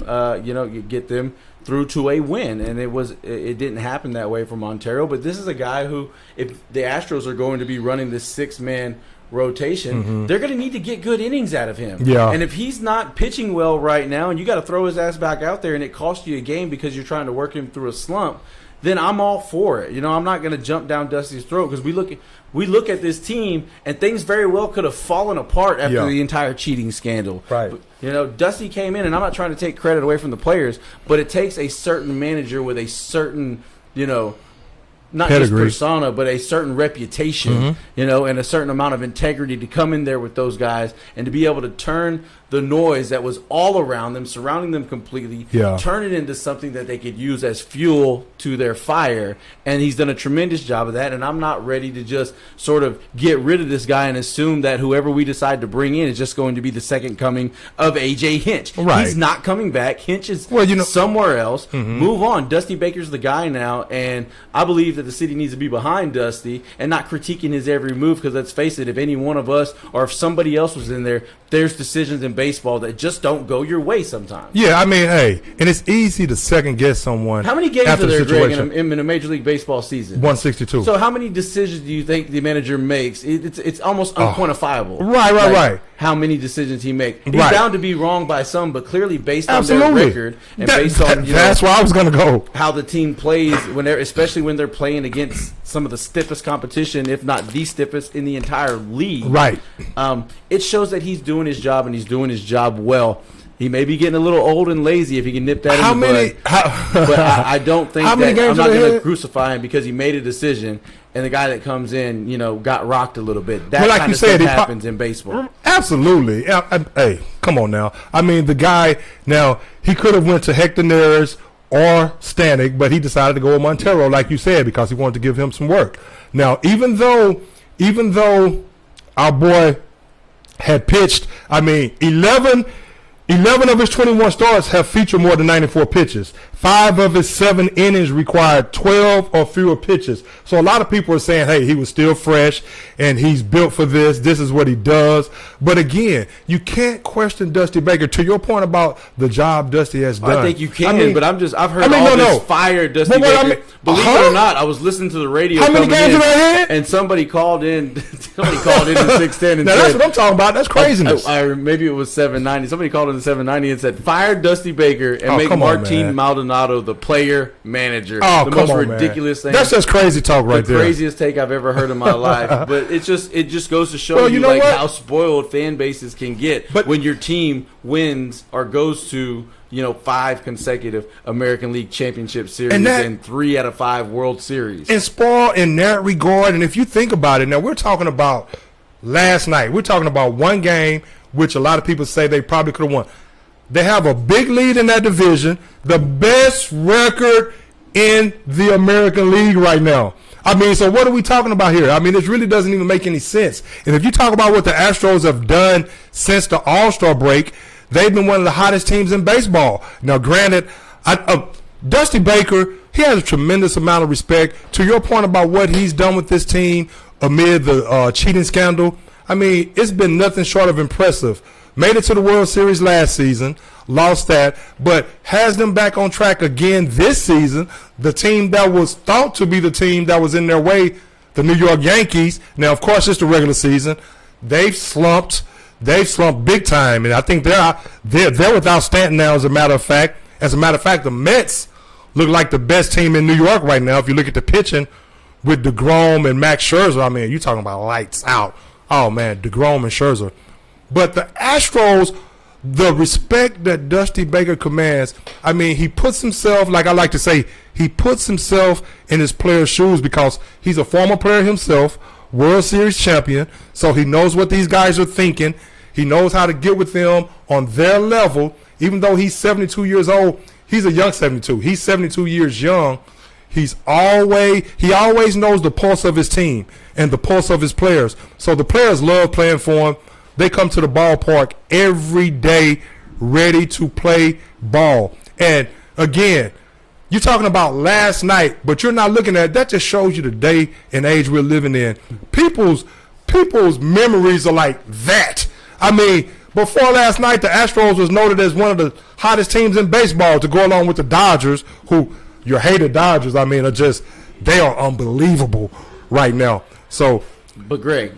S1: get them through to a win. And it didn't happen that way for Montero, but this is a guy who, if the Astros are going to be running this 6-man rotation, they're going to need to get good innings out of him. And if he's not pitching well right now and you got to throw his ass back out there and it costs you a game because you're trying to work him through a slump, then I'm all for it. I'm not going to jump down Dusty's throat because we look at this team and things very well could have fallen apart after the entire cheating scandal.
S2: Right.
S1: Dusty came in, and I'm not trying to take credit away from the players, but it takes a certain manager with a certain, not
S2: pedigree.
S1: Just persona, but a certain reputation, and a certain amount of integrity to come in there with those guys and to be able to turn the noise that was all around them, surrounding them completely, turn it into something that they could use as fuel to their fire. And he's done a tremendous job of that. And I'm not ready to just sort of get rid of this guy and assume that whoever we decide to bring in is just going to be the second coming of AJ Hinch.
S2: Right.
S1: He's not coming back. Hinch is somewhere else. Move on. Dusty Baker's the guy now. And I believe that the city needs to be behind Dusty and not critiquing his every move, because let's face it, if any one of us or if somebody else was in there, there's decisions in baseball that just don't go your way sometimes.
S2: Yeah, I mean, hey, and it's easy to second guess someone.
S1: How many games are there, Greg, in a Major League Baseball season?
S2: 162.
S1: So how many decisions do you think the manager makes? It's almost unquantifiable.
S2: Right.
S1: How many decisions he makes. He's
S2: Right.
S1: bound to be wrong by some, but clearly based on their
S2: Absolutely.
S1: record and based on
S2: that's where I was going to go.
S1: how the team plays especially when they're playing against some of the stiffest competition, if not the stiffest in the entire league.
S2: Right.
S1: It shows that he's doing his job and he's doing his job well. He may be getting a little old and lazy if he can nip that
S2: How
S1: in the
S2: many?
S1: bud. But I don't think
S2: How many
S1: that
S2: games
S1: I'm not
S2: have they
S1: going to
S2: had?
S1: crucify him because he made a decision, and the guy that comes in, got rocked a little bit. That
S2: Well, like
S1: kind
S2: you
S1: of
S2: said,
S1: stuff
S2: he
S1: happens in baseball.
S2: Absolutely. Hey, come on now. I mean, the guy now he could have went to Hector Neris or Stanek, but he decided to go with Montero, like you said, because he wanted to give him some work. Now, even though our boy had pitched, I mean, 11 of his 21 starts have featured more than 94 pitches. 5 of his 7 innings required 12 or fewer pitches. So a lot of people are saying, hey, he was still fresh and he's built for this. This is what he does. But again, you can't question Dusty Baker. To your point about the job Dusty has done.
S1: I think you can, but I've heard all
S2: no,
S1: this
S2: no.
S1: fire Dusty
S2: But what
S1: Baker. Believe it or not, I was listening to the radio.
S2: How many
S1: coming
S2: games
S1: in,
S2: have I had?
S1: And somebody called in. Somebody called in 610 and
S2: Now
S1: said,
S2: that's what I'm talking about. That's craziness.
S1: Maybe it was 790. Somebody called in 790 and said, fire Dusty Baker and make
S2: come on,
S1: Martin
S2: man.
S1: Maldonado the player manager.
S2: Oh,
S1: the
S2: come
S1: most
S2: on,
S1: ridiculous
S2: man.
S1: thing.
S2: That's just crazy talk right
S1: the
S2: there.
S1: craziest take I've ever heard in my life. But it just goes to show
S2: Well, you know
S1: like
S2: what?
S1: how spoiled fan bases can get
S2: But-
S1: when your team wins or goes to 5 consecutive American League Championship Series and 3 out of 5 World Series.
S2: And spoiled in that regard. And if you think about it, now we're talking about last night. We're talking about one game, which a lot of people say they probably could have won. They have a big lead in that division, the best record in the American League right now. I mean, so what are we talking about here? I mean, this really doesn't even make any sense. And if you talk about what the Astros have done since the All-Star break, they've been one of the hottest teams in baseball. Now, granted, Dusty Baker, he has a tremendous amount of respect. To your point about what he's done with this team amid the cheating scandal, I mean, it's been nothing short of impressive. Made it to the World Series last season, lost that, but has them back on track again this season. The team that was thought to be the team that was in their way, the New York Yankees. Now, of course, it's the regular season. They've slumped. They've slumped big time, and I think they're without Stanton now. As a matter of fact, the Mets look like the best team in New York right now. If you look at the pitching with DeGrom and Max Scherzer, I mean, you're talking about lights out. Oh man, DeGrom and Scherzer. But the Astros, the respect that Dusty Baker commands, I mean, he puts himself, like I like to say, he puts himself in his player's shoes because he's a former player himself, World Series champion, so he knows what these guys are thinking. He knows how to get with them on their level. Even though he's 72 years old, he's a young 72. He's 72 years young. He always knows the pulse of his team and the pulse of his players. So the players love playing for him. They come to the ballpark every day ready to play ball. And again, you're talking about last night, but you're not looking at that. Just shows you the day and age we're living in. People's memories are like that. I mean, before last night, the Astros was noted as one of the hottest teams in baseball to go along with the Dodgers, who your hated Dodgers, I mean, they are unbelievable right now. So,
S1: But Greg,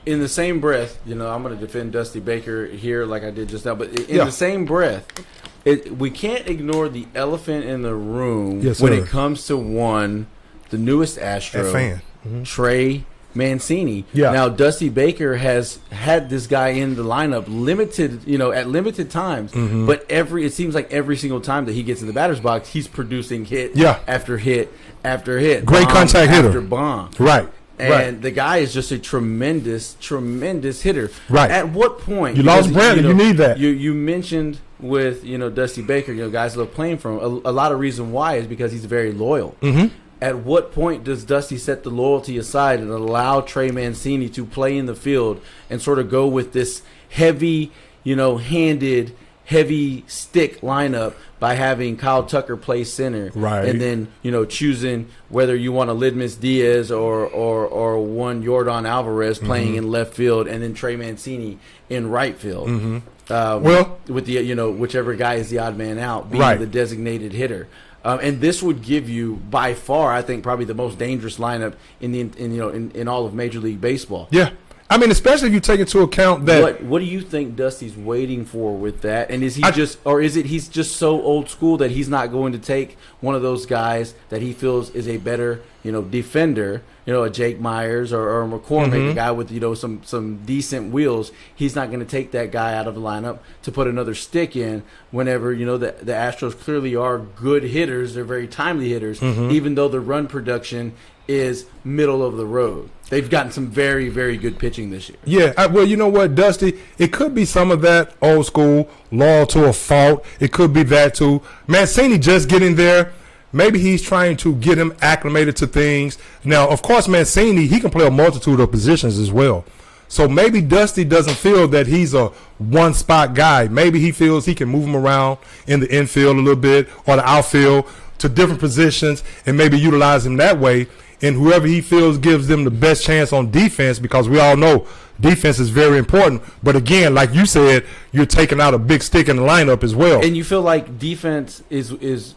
S1: in the same breath, I'm going to defend Dusty Baker here like I did just now, but in the same breath, we can't ignore the elephant in the room when it comes to the newest Astro,
S2: fan.
S1: Trey Mancini.
S2: Yeah.
S1: Now, Dusty Baker has had this guy in the lineup at limited times, but it seems like every single time that he gets in the batter's box, he's producing hit after hit after hit.
S2: Great contact hitter.
S1: After bomb.
S2: Right.
S1: And the guy is just a tremendous hitter.
S2: Right.
S1: At what point
S2: you lost Brandon? You need that.
S1: You mentioned with Dusty Baker, guys love playing for him. A lot of reason why is because he's very loyal.
S2: Mm-hmm.
S1: At what point does Dusty set the loyalty aside and allow Trey Mancini to play in the field and sort of go with this heavy, handed, heavy stick lineup by having Kyle Tucker play center,
S2: right?
S1: And then choosing whether you want a Lidmus Diaz or one Yordan Alvarez playing in left field, and then Trey Mancini in right field. With the whichever guy is the odd man out being the designated hitter. And this would give you, by far, I think, probably the most dangerous lineup in all of Major League Baseball.
S2: Yeah, I mean, especially if you take into account that.
S1: What do you think Dusty's waiting for with that? And is he he's just so old school that he's not going to take one of those guys that he feels is a better, defender, a Jake Myers or a McCormick, a guy with, some decent wheels. He's not going to take that guy out of the lineup to put another stick in whenever, the Astros clearly are good hitters. They're very timely hitters, even though the run production is middle of the road. They've gotten some very, very good pitching this year.
S2: Yeah, well, you know what, Dusty? It could be some of that old school, loyal to a fault. It could be that too. Mancini just getting there. Maybe he's trying to get him acclimated to things. Now, of course, Mancini, he can play a multitude of positions as well. So maybe Dusty doesn't feel that he's a one-spot guy. Maybe he feels he can move him around in the infield a little bit or the outfield to different positions and maybe utilize him that way. And whoever he feels gives them the best chance on defense, because we all know defense is very important. But again, like you said, you're taking out a big stick in the lineup as well.
S1: And you feel like defense is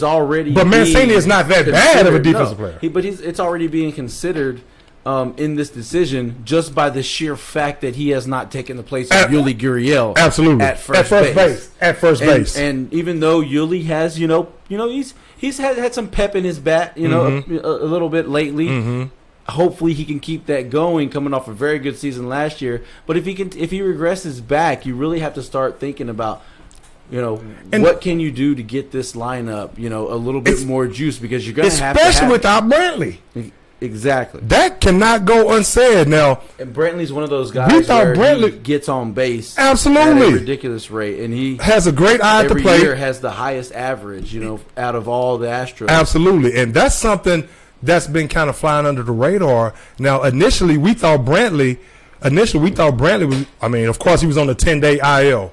S1: already.
S2: But Mancini is not that bad of a defensive player.
S1: But it's already being considered in this decision just by the sheer fact that he has not taken the place of Yuli Gurriel.
S2: Absolutely.
S1: At first base.
S2: At first base.
S1: And even though Yuli has, he's had some pep in his bat, a little bit lately. Hopefully he can keep that going, coming off a very good season last year. But if he regresses back, you really have to start thinking about, what can you do to get this lineup, a little bit more juice, because you're going to have to,
S2: especially without Brantley.
S1: Exactly.
S2: That cannot go unsaid. Now,
S1: and Brantley's one of those guys he gets on base
S2: absolutely
S1: at a ridiculous rate, and he
S2: has a great eye at the plate.
S1: Every year has the highest average, out of all the Astros.
S2: Absolutely, and that's something that's been kind of flying under the radar. Now, initially we thought Brantley was. I mean, of course, he was on the 10-day IL.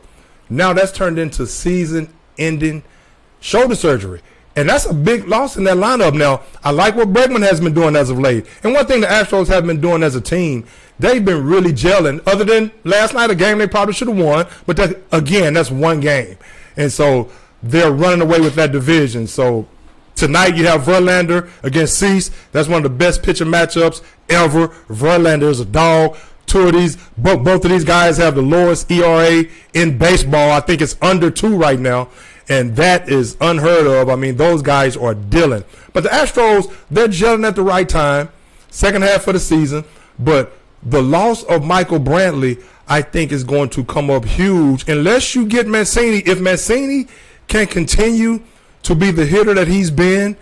S2: Now that's turned into season-ending shoulder surgery. And that's a big loss in that lineup. Now, I like what Bregman has been doing as of late. And one thing the Astros have been doing as a team, they've been really gelling. Other than last night, a game they probably should have won. But that's one game. And so they're running away with that division. So tonight you have Verlander against Cease. That's one of the best pitching matchups ever. Verlander is a dog. Both of these guys have the lowest ERA in baseball. I think it's under 2 right now. And that is unheard of. I mean, those guys are dealing. But the Astros, they're gelling at the right time, second half of the season. But the loss of Michael Brantley, I think, is going to come up huge unless you get Mancini. If Mancini can continue to be the hitter that he's been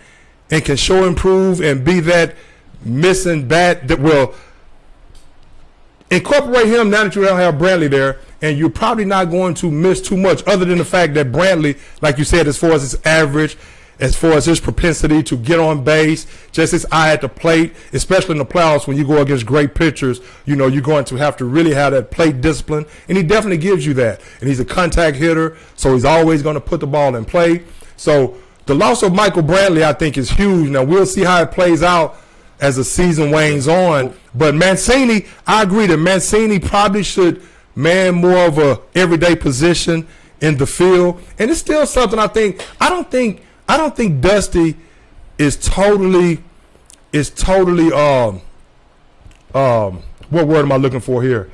S2: and can show improve and be that missing bat that will incorporate him now that you don't have Brantley there, and you're probably not going to miss too much other than the fact that Brantley, like you said, as far as his average, as far as his propensity to get on base, just his eye at the plate, especially in the playoffs when you go against great pitchers, you're going to have to really have that plate discipline, and he definitely gives you that. And he's a contact hitter, so he's always going to put the ball in play. So the loss of Michael Brantley, I think, is huge. Now, we'll see how it plays out as the season wanes on. But Mancini, I agree that Mancini probably should man more of a everyday position in the field. And it's still something I don't think Dusty is totally what word am I looking for here?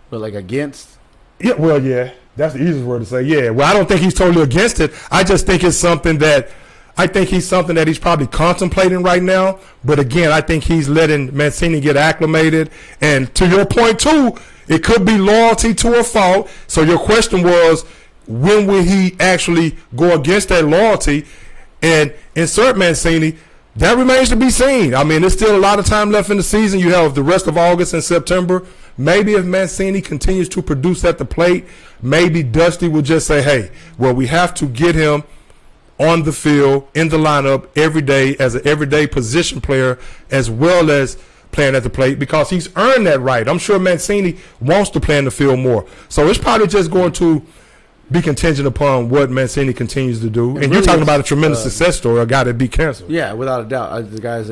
S1: But like against?
S2: Yeah, well, yeah. That's the easiest word to say. Yeah. Well, I don't think he's totally against it. I just think it's something that he's probably contemplating right now. But again, I think he's letting Mancini get acclimated. And to your point too, it could be loyalty to a fault. So your question was, when will he actually go against that loyalty and insert Mancini? That remains to be seen. I mean, there's still a lot of time left in the season. You have the rest of August and September. Maybe if Mancini continues to produce at the plate, maybe Dusty will just say, hey, well, we have to get him on the field, in the lineup every day as an everyday position player, as well as playing at the plate, because he's earned that right. I'm sure Mancini wants to play in the field more. So it's probably just going to be contingent upon what Mancini continues to do. And really, you're talking about a tremendous success story, a guy that beat cancer.
S1: Yeah, without a doubt. The guy's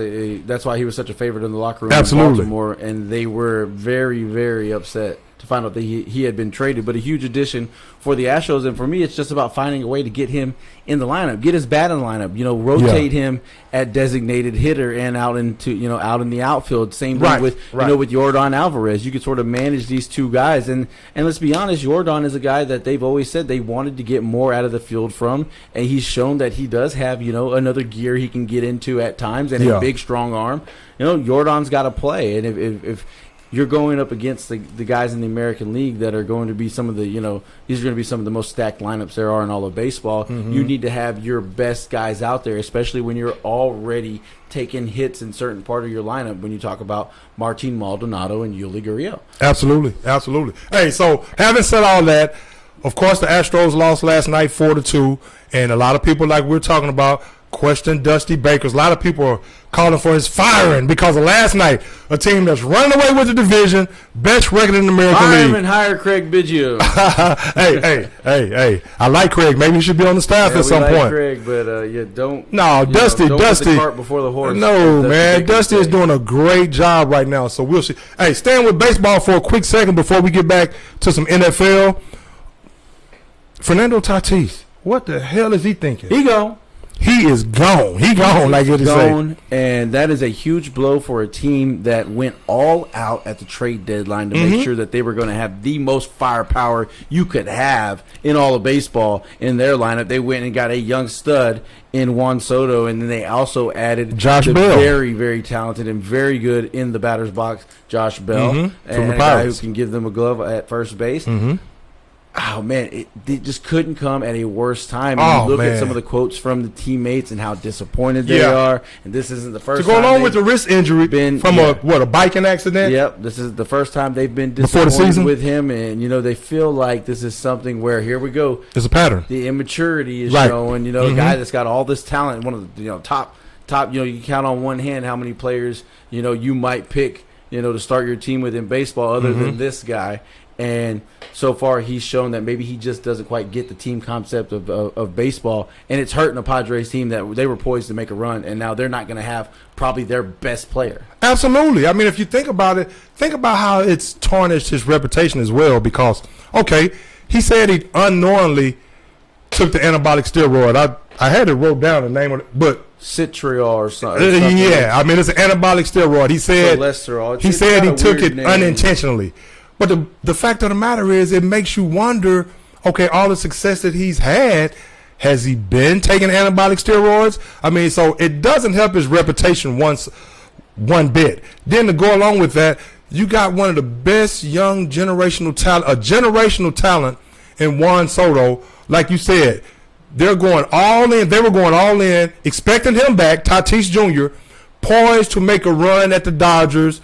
S1: that's why he was such a favorite in the locker room
S2: Absolutely.
S1: in Baltimore, and they were very, very upset to find out that he had been traded. But a huge addition for the Astros, and for me, it's just about finding a way to get him in the lineup, get his bat in the lineup. Rotate him at designated hitter and out into out in the outfield. Same thing with with Yordan Alvarez. You could sort of manage these two guys, and let's be honest, Yordan is a guy that they've always said they wanted to get more out of the field from, and he's shown that he does have another gear he can get into at times, and a big strong arm. Yordan's got to play, and if you're going up against the guys in the American League that are going to be some of the, these are going to be some of the most stacked lineups there are in all of baseball. Mm-hmm. You need to have your best guys out there, especially when you're already taking hits in certain part of your lineup when you talk about Martin Maldonado and Yuli Gurriel.
S2: Absolutely. Absolutely. Hey, so having said all that, of course the Astros lost last night 4-2, and a lot of people, like we're talking about, question Dusty Baker. A lot of people are calling for his firing because of last night. A team that's running away with the division, best record in the American League.
S1: Fire him and hire Craig Biggio.
S2: hey. I like Craig. Maybe he should be on the staff at some point.
S1: Craig, but you don't.
S2: No, Dusty.
S1: Don't put the cart before the horse.
S2: No, man. Dusty is doing a great job right now. So we'll see. Hey, staying with baseball for a quick second before we get back to some NFL. Fernando Tatis. What the hell is he thinking? He is gone. He gone, like you say.
S1: And that is a huge blow for a team that went all out at the trade deadline to make sure that they were going to have the most firepower you could have in all of baseball in their lineup. They went and got a young stud in Juan Soto, and then they also added
S2: Josh Bell,
S1: very, very talented and very good in the batter's box, Josh Bell, and a guy who can give them a glove at first base. Oh, man, it just couldn't come at a worse time. You look at some of the quotes from the teammates and how disappointed they are, and this isn't the first time.
S2: To go along with the wrist injury from a biking accident?
S1: Yep, this is the first time they've been disappointed with him, and, they feel like this is something where, here we go.
S2: It's a pattern.
S1: The immaturity is showing, a guy that's got all this talent, one of the top, you can count on one hand how many players, you might pick, to start your team with in baseball other than this guy. And so far, he's shown that maybe he just doesn't quite get the team concept of baseball, and it's hurting the Padres team that they were poised to make a run, and now they're not going to have probably their best player.
S2: Absolutely. I mean, if you think about it, think about how it's tarnished his reputation as well. Because he said he unknowingly took the anabolic steroid. I had it wrote down the name of it, but
S1: Citriol or something.
S2: I mean, it's an anabolic steroid. He said he took it unintentionally. But the fact of the matter is, it makes you wonder, all the success that he's had, has he been taking anabolic steroids? I mean, so it doesn't help his reputation one bit. Then to go along with that, you got one of the best young generational talent in Juan Soto. Like you said, they're going all in. They were going all in, expecting him back, Tatis Jr., poised to make a run at the Dodgers.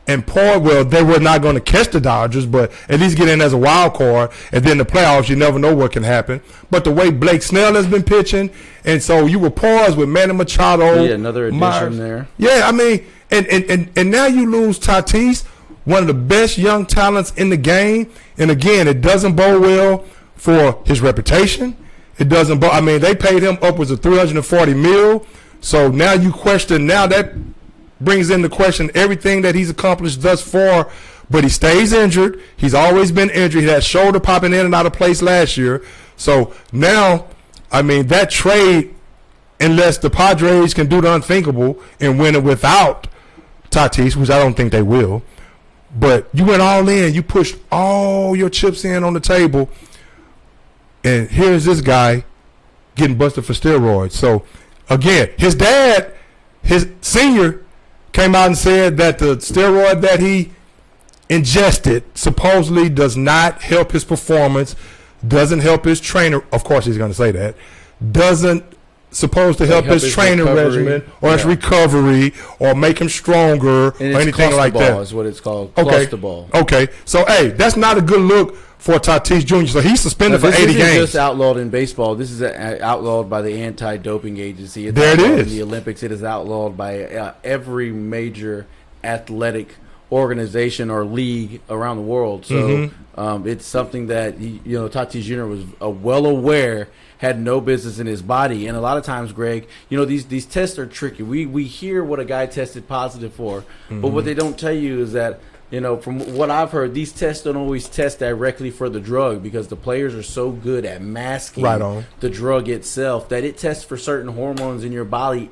S2: And they were not going to catch the Dodgers, but at least get in as a wild card. And then the playoffs, you never know what can happen. But the way Blake Snell has been pitching, and so you were poised with Manny Machado.
S1: Yeah, another addition there.
S2: Yeah, I mean, and now you lose Tatis, one of the best young talents in the game. And again, it doesn't bode well for his reputation. It doesn't bode. I mean, they paid him upwards of $340 million. So now you question. Now that brings into question everything that he's accomplished thus far, but he stays injured. He's always been injured. He had shoulder popping in and out of place last year. So now, I mean, that trade, unless the Padres can do the unthinkable and win it without Tatis, which I don't think they will, but you went all in. You pushed all your chips in on the table, and here's this guy getting busted for steroids. So, again, his dad, his senior, came out and said that the steroid that he ingested supposedly does not help his performance, doesn't help his trainer. Of course, he's going to say that. Doesn't supposed to help his training regimen or his recovery or make him stronger or anything like that.
S1: Is what it's called. Cluster-ball.
S2: Okay. So, that's not a good look for Tatis Jr. So he's suspended for 80 games. This isn't
S1: just outlawed in baseball. This is outlawed by the anti-doping agency. It's
S2: there it is.
S1: In the Olympics, it is outlawed by every major athletic organization or league around the world. So it's something that Tatis Jr. was well aware had no business in his body. And a lot of times, Greg, these tests are tricky. We hear what a guy tested positive for, but what they don't tell you is that from what I've heard, these tests don't always test directly for the drug because the players are so good at masking
S2: Right on.
S1: the drug itself that it tests for certain hormones in your body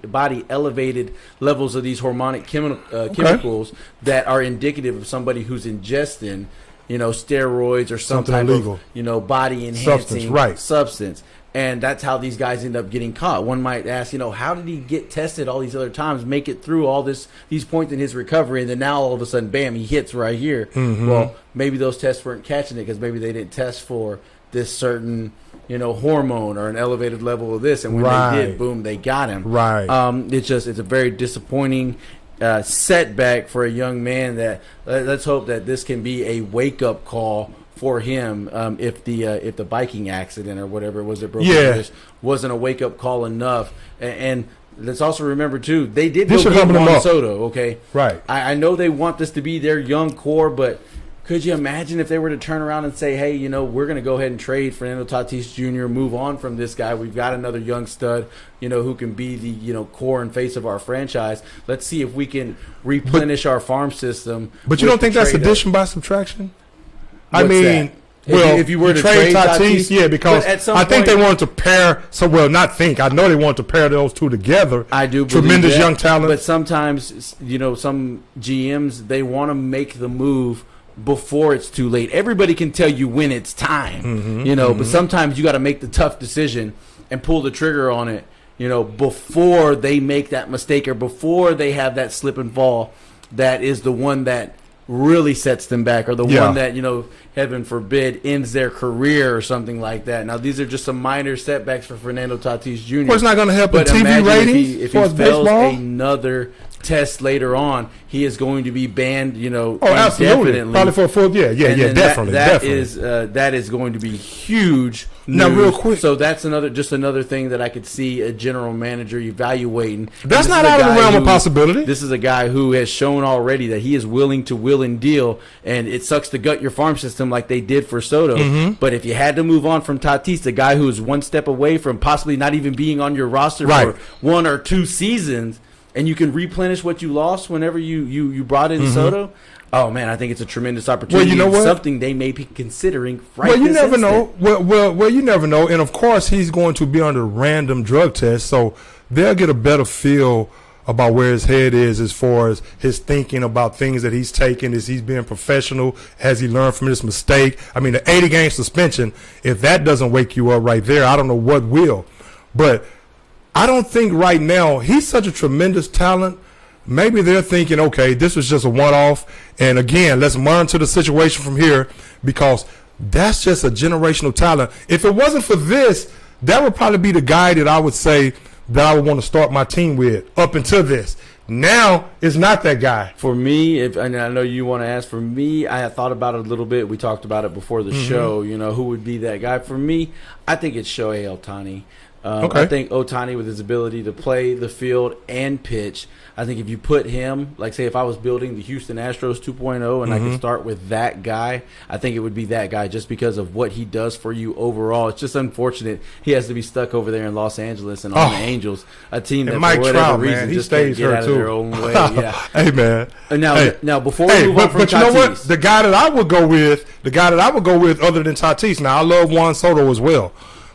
S1: elevated levels of these hormonic chemicals that are indicative of somebody who's ingesting, steroids or some
S2: Something
S1: type
S2: illegal.
S1: of, body enhancing
S2: Right.
S1: substance. And that's how these guys end up getting caught. One might ask, how did he get tested all these other times, make it through all these points in his recovery, and then now all of a sudden, bam, he hits right here. Well, maybe those tests weren't catching it because maybe they didn't test for this certain, hormone or an elevated level of this, and when they did, boom, they got him.
S2: Right.
S1: It's a very disappointing setback for a young man. That let's hope that this can be a wake up call for him, if the biking accident or whatever it was that broke his wrist wasn't a wake up call enough. And let's also remember too, they did go get Juan Soto. Okay,
S2: right.
S1: I know they want this to be their young core, but could you imagine if they were to turn around and say, hey, we're going to go ahead and trade Fernando Tatis Jr., move on from this guy. We've got another young stud, who can be the, core and face of our franchise. Let's see if we can replenish our farm system.
S2: But you don't think that's addition by subtraction?
S1: What's
S2: I mean,
S1: that?
S2: well,
S1: if you were to trade Tatis,
S2: because I think they wanted to pair. I know they wanted to pair those two together.
S1: I do.
S2: Tremendous young talent.
S1: But sometimes, some GMs, they want to make the move before it's too late. Everybody can tell you when it's time, but sometimes you got to make the tough decision and pull the trigger on it, before they make that mistake or before they have that slip and fall. That is the one that really sets them back, or the one that, heaven forbid, ends their career or something like that. Now, these are just some minor setbacks for Fernando Tatis Jr.
S2: Well, it's not going to help
S1: But
S2: the TV ratings
S1: if
S2: for
S1: he fails
S2: baseball.
S1: another test later on, he is going to be banned,
S2: absolutely.
S1: indefinitely.
S2: Probably for a full, definitely.
S1: That is going to be huge news.
S2: Now, real quick.
S1: So that's another thing that I could see a general manager evaluating.
S2: That's not out of the realm of possibility.
S1: This is a guy who has shown already that he is willing to will and deal, and it sucks to gut your farm system like they did for Soto. But if you had to move on from Tatis, the guy who is one step away from possibly not even being on your roster for 1 or 2 seasons, and you can replenish what you lost whenever you brought in Soto. Oh man, I think it's a tremendous opportunity.
S2: Well, you know what?
S1: Something they may be considering right
S2: Well, you
S1: this
S2: never
S1: instant.
S2: know. Well, you never know. And of course, he's going to be under random drug tests, so they'll get a better feel about where his head is as far as his thinking about things that he's taking. Is he being professional? Has he learned from his mistake? I mean, the 80-game suspension, if that doesn't wake you up right there, I don't know what will. But I don't think right now, he's such a tremendous talent. Maybe they're thinking, okay, this was just a one-off. And again, let's monitor the situation from here, because that's just a generational talent. If it wasn't for this, that would probably be the guy that I would say that I would want to start my team with up until this. Now, it's not that guy.
S1: For me, and I know you want to ask, for me, I had thought about it a little bit. We talked about it before the show, who would be that guy. For me, I think it's Shohei Ohtani. I think Ohtani, with his ability to play the field and pitch, I think if you put him, like say if I was building the Houston Astros 2.0 and I could start with that guy, I think it would be that guy just because of what he does for you overall. It's just unfortunate he has to be stuck over there in Los Angeles and on the Angels, a team that
S2: Mike
S1: for whatever
S2: Trout,
S1: reason
S2: man, he
S1: just can't
S2: stays
S1: get
S2: hurt
S1: out
S2: too.
S1: of their own way. Yeah.
S2: Hey, man.
S1: Now before we move on from
S2: but
S1: Tatis,
S2: you know what? The guy that I would go with, other than Tatis, now I love Juan Soto as well,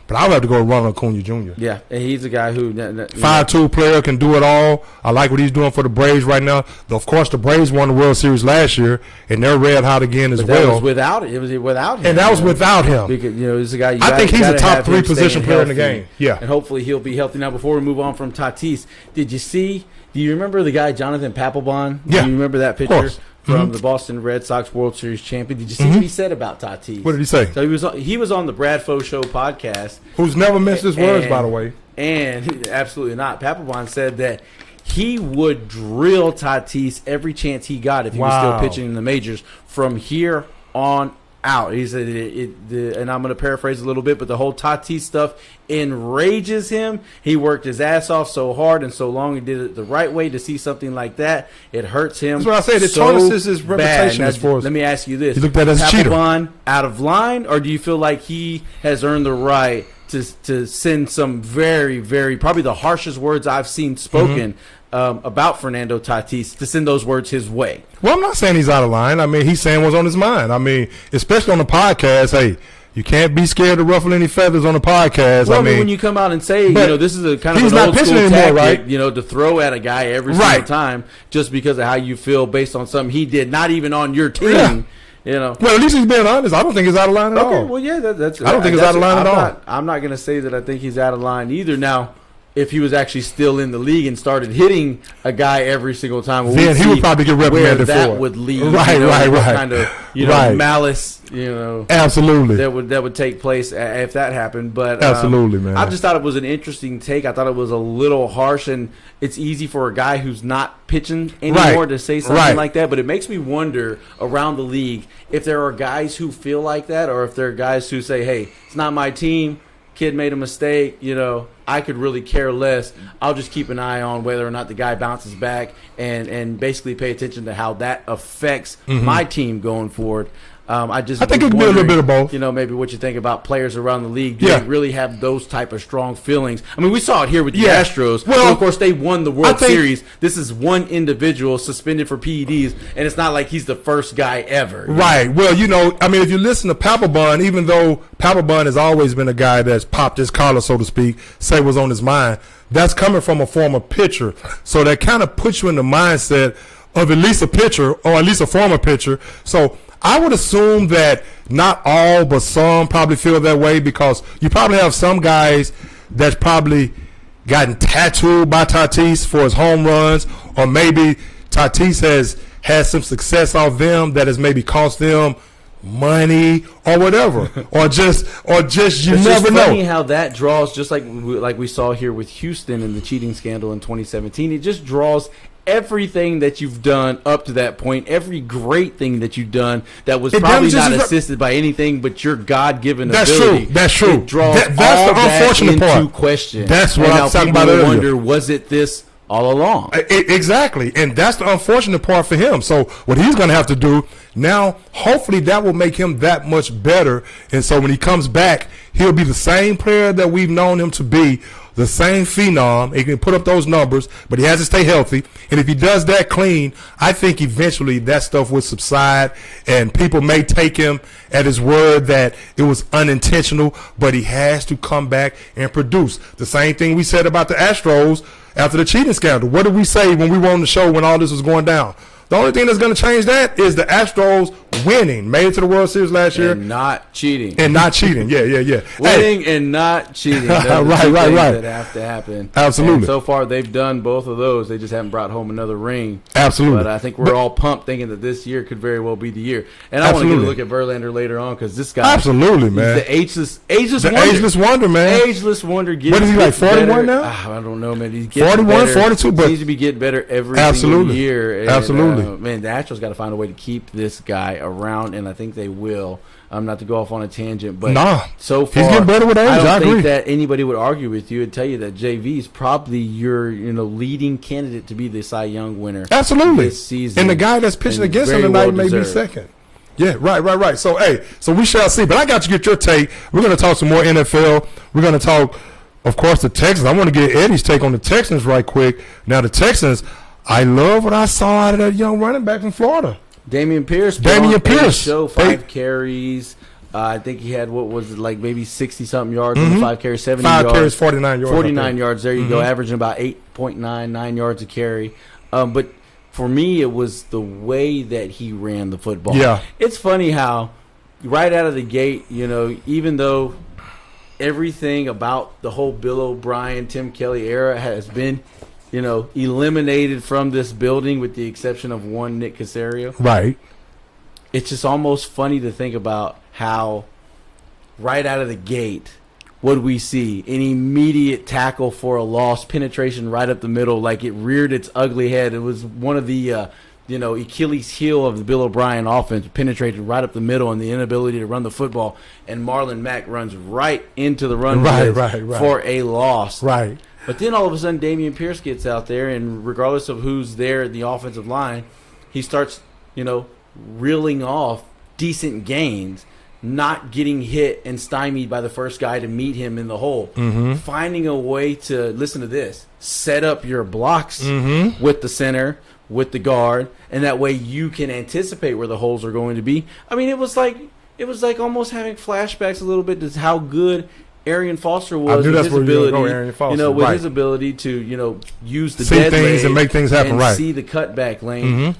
S2: but I would have to go with Ronald Acuna Jr.
S1: Yeah, and he's a guy who
S2: 5'2" player, can do it all. I like what he's doing for the Braves right now. Of course, the Braves won the World Series last year, and they're red hot again as well.
S1: That was without it. It was without him.
S2: And that was without him.
S1: Because he's a guy.
S2: I think he's a top 3 position player in the game. Yeah,
S1: and hopefully he'll be healthy. Now, before we move on from Tatis, do you remember the guy Jonathan Papelbon?
S2: Yeah,
S1: do you remember that
S2: of
S1: picture?
S2: course.
S1: From the Boston Red Sox World Series champion. Did you see what he said about Tatis?
S2: What did he say?
S1: So he was on the Brad Foe Show podcast.
S2: Who's never missed his words, by the way.
S1: And absolutely not. Papelbon said that he would drill Tatis every chance he got if he was still pitching in the majors from here on out. He said, and I'm going to paraphrase a little bit, but the whole Tatis stuff enrages him. He worked his ass off so hard and so long. He did it the right way. To see something like that, it hurts him.
S2: That's what I say. It
S1: so
S2: tarnishes his reputation
S1: bad.
S2: as far as.
S1: Let me ask you this:
S2: He looked at as a cheater.
S1: Papelbon out of line, or do you feel like he has earned the right to send some very, very, probably the harshest words I've seen spoken about Fernando Tatis, to send those words his way.
S2: Well, I'm not saying he's out of line. I mean, he's saying what's on his mind. I mean, especially on the podcast, hey, you can't be scared to ruffle any feathers on the podcast.
S1: Well, I mean, when you come out and say, this is a kind of an old school tactic, right? To throw at a guy every single time just because of how you feel based on something he did, not even on your team.
S2: Yeah. Well, at least he's being honest. I don't think he's out of line at all.
S1: Okay, well, yeah, that's.
S2: I don't think he's out of line at all.
S1: I'm not going to say that I think he's out of line either. Now, if he was actually still in the league and started hitting a guy every single time,
S2: then he would probably get reprimanded for it.
S1: That would lead,
S2: right.
S1: Kind of, malice,
S2: absolutely,
S1: that would take place if that happened. But
S2: absolutely, man,
S1: I just thought it was an interesting take. I thought it was a little harsh, and it's easy for a guy who's not pitching anymore to say something like that. But it makes me wonder around the league if there are guys who feel like that, or if there are guys who say, "Hey, it's not my team. Kid made a mistake. I could really care less. I'll just keep an eye on whether or not the guy bounces back and basically pay attention to how that affects my team going forward." I think it could be a little bit of both. Maybe what you think about players around the league. Do they really have those type of strong feelings? I mean, we saw it here with the Astros. Well, of course, they won the World Series. This is one individual suspended for PEDs, and it's not like he's the first guy ever.
S2: Right. Well, I mean, if you listen to Papelbon, even though Papelbon has always been a guy that's popped his collar, so to speak, say what's on his mind, that's coming from a former pitcher. So that kind of puts you in the mindset of at least a pitcher, or at least a former pitcher. So I would assume that not all, but some probably feel that way, because you probably have some guys that's probably gotten tattooed by Tatis for his home runs, or maybe Tatis has had some success off them that has maybe cost them money or whatever, or just you never know.
S1: It's funny how that draws, just like we saw here with Houston and the cheating scandal in 2017. It just draws everything that you've done up to that point, every great thing that you've done that was probably not assisted by anything but your God-given ability.
S2: That's true.
S1: It draws
S2: that's
S1: all
S2: the unfortunate
S1: that into
S2: part.
S1: question.
S2: That's what I was talking about earlier.
S1: Wonder, was it this all along?
S2: Exactly, and that's the unfortunate part for him. So what he's going to have to do now, hopefully that will make him that much better, and so when he comes back, he'll be the same player that we've known him to be, the same phenom. He can put up those numbers, but he has to stay healthy. And if he does that clean, I think eventually that stuff will subside, and people may take him at his word that it was unintentional, but he has to come back and produce. The same thing we said about the Astros after the cheating scandal. What did we say when we were on the show when all this was going down? The only thing that's going to change that is the Astros winning, made it to the World Series last year,
S1: and not cheating.
S2: Yeah.
S1: Winning and not cheating. Right. That have to happen.
S2: Absolutely.
S1: And so far, they've done both of those. They just haven't brought home another ring.
S2: Absolutely.
S1: But I think we're all pumped, thinking that this year could very well be the year. And I want to get a look at Verlander later on, because this guy,
S2: absolutely, man,
S1: the ageless
S2: wonder, man,
S1: ageless wonder.
S2: What is he, like 41 now?
S1: I don't know, man. He's
S2: 41, 42, but
S1: seems to be getting better every single year. And, man, the Astros got to find a way to keep this guy around, and I think they will. Not to go off on a tangent, but so far
S2: he's getting better with age.
S1: I don't think that anybody would argue with you and tell you that JV is probably your leading candidate to be the Cy Young winner.
S2: Absolutely,
S1: this season,
S2: and the guy that's pitching against him tonight may be second. Yeah, right. So so we shall see. But I got to get your take. We're going to talk some more NFL. We're going to talk, of course, the Texans. I want to get Eddie's take on the Texans right quick. Now the Texans, I love what I saw out of that young running back from Florida.
S1: Dameon Pierce. Show 5 carries. I think he had, maybe 60-something yards on the 5 carries, 70 yards.
S2: 5 carries, 49 yards.
S1: 49 yards. There you go, averaging about 8.99 yards a carry. But for me, it was the way that he ran the football.
S2: Yeah.
S1: It's funny how right out of the gate, even though everything about the whole Bill O'Brien, Tim Kelly era has been eliminated from this building with the exception of one Nick Caserio.
S2: Right.
S1: It's just almost funny to think about how right out of the gate, what do we see? An immediate tackle for a loss, penetration right up the middle, like it reared its ugly head. It was one of the Achilles heel of the Bill O'Brien offense, penetrated right up the middle, and the inability to run the football. And Marlon Mack runs right into the run for a loss.
S2: Right.
S1: But then all of a sudden, Dameon Pierce gets out there, and regardless of who's there in the offensive line, he starts, reeling off decent gains. not getting hit and stymied by the first guy to meet him in the hole. Finding a way to, listen to this, set up your blocks with the center, with the guard, and that way you can anticipate where the holes are going to be. I mean, it was like almost having flashbacks a little bit to how good Arian Foster was.
S2: I knew
S1: with
S2: that's
S1: his
S2: where you were
S1: ability,
S2: going, Arian Foster.
S1: with
S2: Right.
S1: his ability to use the
S2: See
S1: dead
S2: things
S1: leg
S2: and make things happen,
S1: and
S2: right.
S1: see the cutback lane.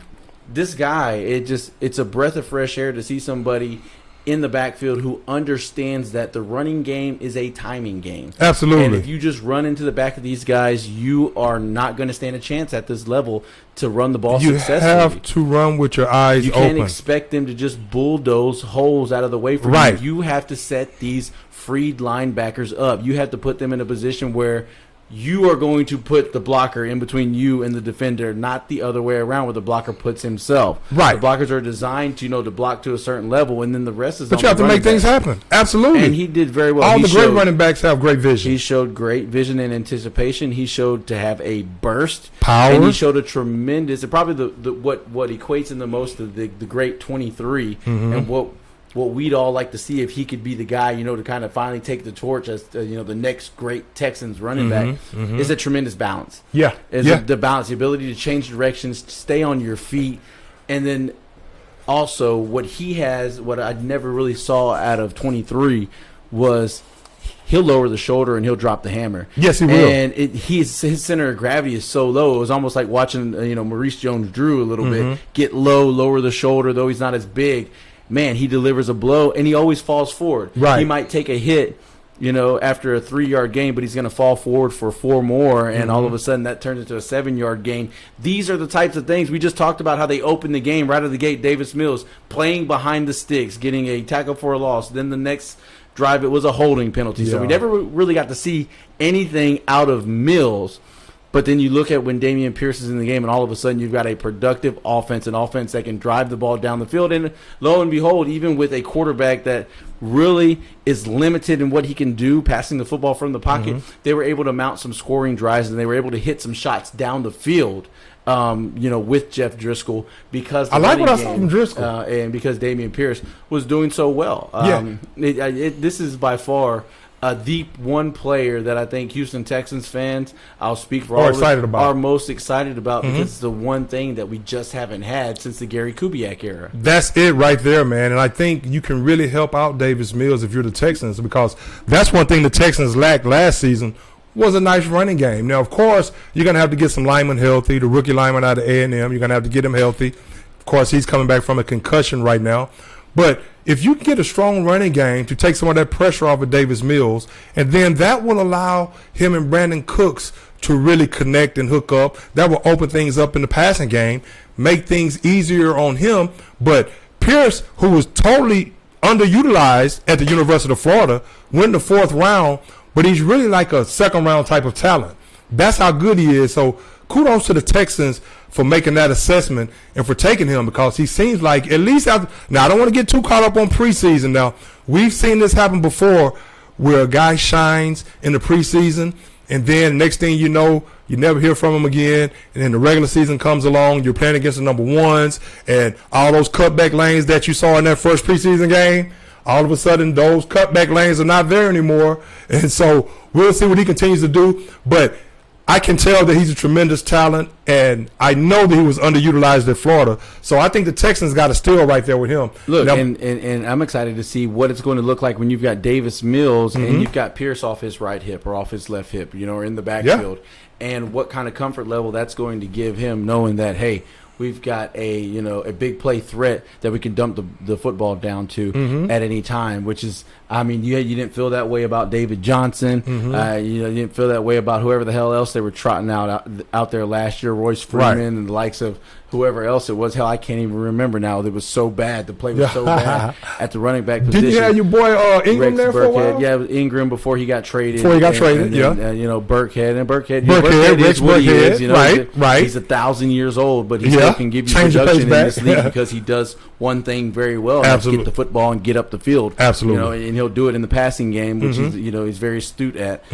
S1: This guy, it's a breath of fresh air to see somebody in the backfield who understands that the running game is a timing game.
S2: Absolutely.
S1: And if you just run into the back of these guys, you are not going to stand a chance at this level to run the ball
S2: You
S1: successfully.
S2: have to run with your eyes
S1: You can't
S2: open.
S1: expect them to just bulldoze holes out of the way for
S2: Right.
S1: you. You have to set these freed linebackers up. You have to put them in a position where you are going to put the blocker in between you and the defender, not the other way around where the blocker puts himself.
S2: Right.
S1: The blockers are designed to block to a certain level, and then the rest is
S2: But
S1: on
S2: you have
S1: the
S2: to make
S1: running
S2: things
S1: back.
S2: happen. Absolutely.
S1: And he did very well.
S2: All
S1: He
S2: the great
S1: showed-
S2: running backs have great vision.
S1: He showed great vision and anticipation. He showed to have a burst,
S2: Power.
S1: and he showed a tremendous. Probably the what equates in the most of the great 23, and what we'd all like to see if he could be the guy, to kind of finally take the torch as the next great Texans running back is a tremendous balance.
S2: Yeah.
S1: Is
S2: Yeah.
S1: the balance, the ability to change directions, stay on your feet, and then also what he has, what I never really saw out of 23 was he'll lower the shoulder and he'll drop the hammer.
S2: Yes, he will.
S1: And his center of gravity is so low. It was almost like watching Maurice Jones-Drew a little bit get low, lower the shoulder, though he's not as big. Man, he delivers a blow and he always falls forward.
S2: Right.
S1: He might take a hit, after a 3-yard gain, but he's going to fall forward for 4 more, and all of a sudden that turns into a 7-yard gain. These are the types of things we just talked about, how they opened the game right out of the gate. Davis Mills playing behind the sticks, getting a tackle for a loss. Then the next drive, it was a holding penalty. So we
S2: Yeah.
S1: never really got to see anything out of Mills. But then you look at when Dameon Pierce is in the game, and all of a sudden you've got a productive offense, an offense that can drive the ball down the field. And lo and behold, even with a quarterback that really is limited in what he can do, passing the football from the pocket, they were able to mount some scoring drives, and they were able to hit some shots down the field. With Jeff Driscoll, because
S2: I like what I saw from Driscoll.
S1: and because Dameon Pierce was doing so well. This is by far the one player that I think Houston Texans fans, I'll speak for all of us,
S2: excited about.
S1: are most excited about, because it's the one thing that we just haven't had since the Gary Kubiak era.
S2: That's it right there, man. And I think you can really help out Davis Mills if you're the Texans, because that's one thing the Texans lacked last season was a nice running game. Now, of course, you're going to have to get some linemen healthy. The rookie lineman out of A&M, you're going to have to get him healthy. Of course, he's coming back from a concussion right now. But if you can get a strong running game to take some of that pressure off of Davis Mills, and then that will allow him and Brandon Cooks to really connect and hook up. That will open things up in the passing game, make things easier on him. But Pierce, who was totally underutilized at the University of Florida, went in the 4th round, but he's really like a 2nd-round type of talent. That's how good he is. So kudos to the Texans for making that assessment and for taking him, because he seems like, at least after, now I don't want to get too caught up on preseason. Now, we've seen this happen before where a guy shines in the preseason, and then next thing you know, you never hear from him again, and then the regular season comes along, you're playing against the number ones, and all those cutback lanes that you saw in that first preseason game, all of a sudden those cutback lanes are not there anymore. And so we'll see what he continues to do. But I can tell that he's a tremendous talent, and I know that he was underutilized at Florida. So I think the Texans got a steal right there with him.
S1: Look,
S2: Now,
S1: and I'm excited to see what it's going to look like when you've got Davis Mills and you've got Pierce off his right hip or off his left hip, or in the backfield, and what kind of comfort level that's going to give him, knowing that, hey, we've got a big play threat that we can dump the football down to at any time, which is, I mean, you didn't feel that way about David Johnson. You didn't feel that way about whoever the hell else they were trotting out there last year, Royce Freeman and the likes of whoever else it was. Hell, I can't even remember now. It was so bad. The play was so bad at the running back position.
S2: did you have your boy Ingram
S1: Rex
S2: there for a
S1: Burkhead.
S2: while?
S1: Yeah, it was Ingram before he got traded.
S2: Before he got traded,
S1: and then, Burkhead. And Burkhead
S2: Rex
S1: is what he is.
S2: Burkhead, right.
S1: He's 1,000 years old, but he
S2: Yeah.
S1: still can give you
S2: Change the
S1: production
S2: pace
S1: in
S2: back.
S1: this league
S2: Yeah.
S1: because he does one thing very well, and that's
S2: Absolutely.
S1: get the football and get up the field.
S2: Absolutely.
S1: And he'll do it in the passing game, which is he's very astute at.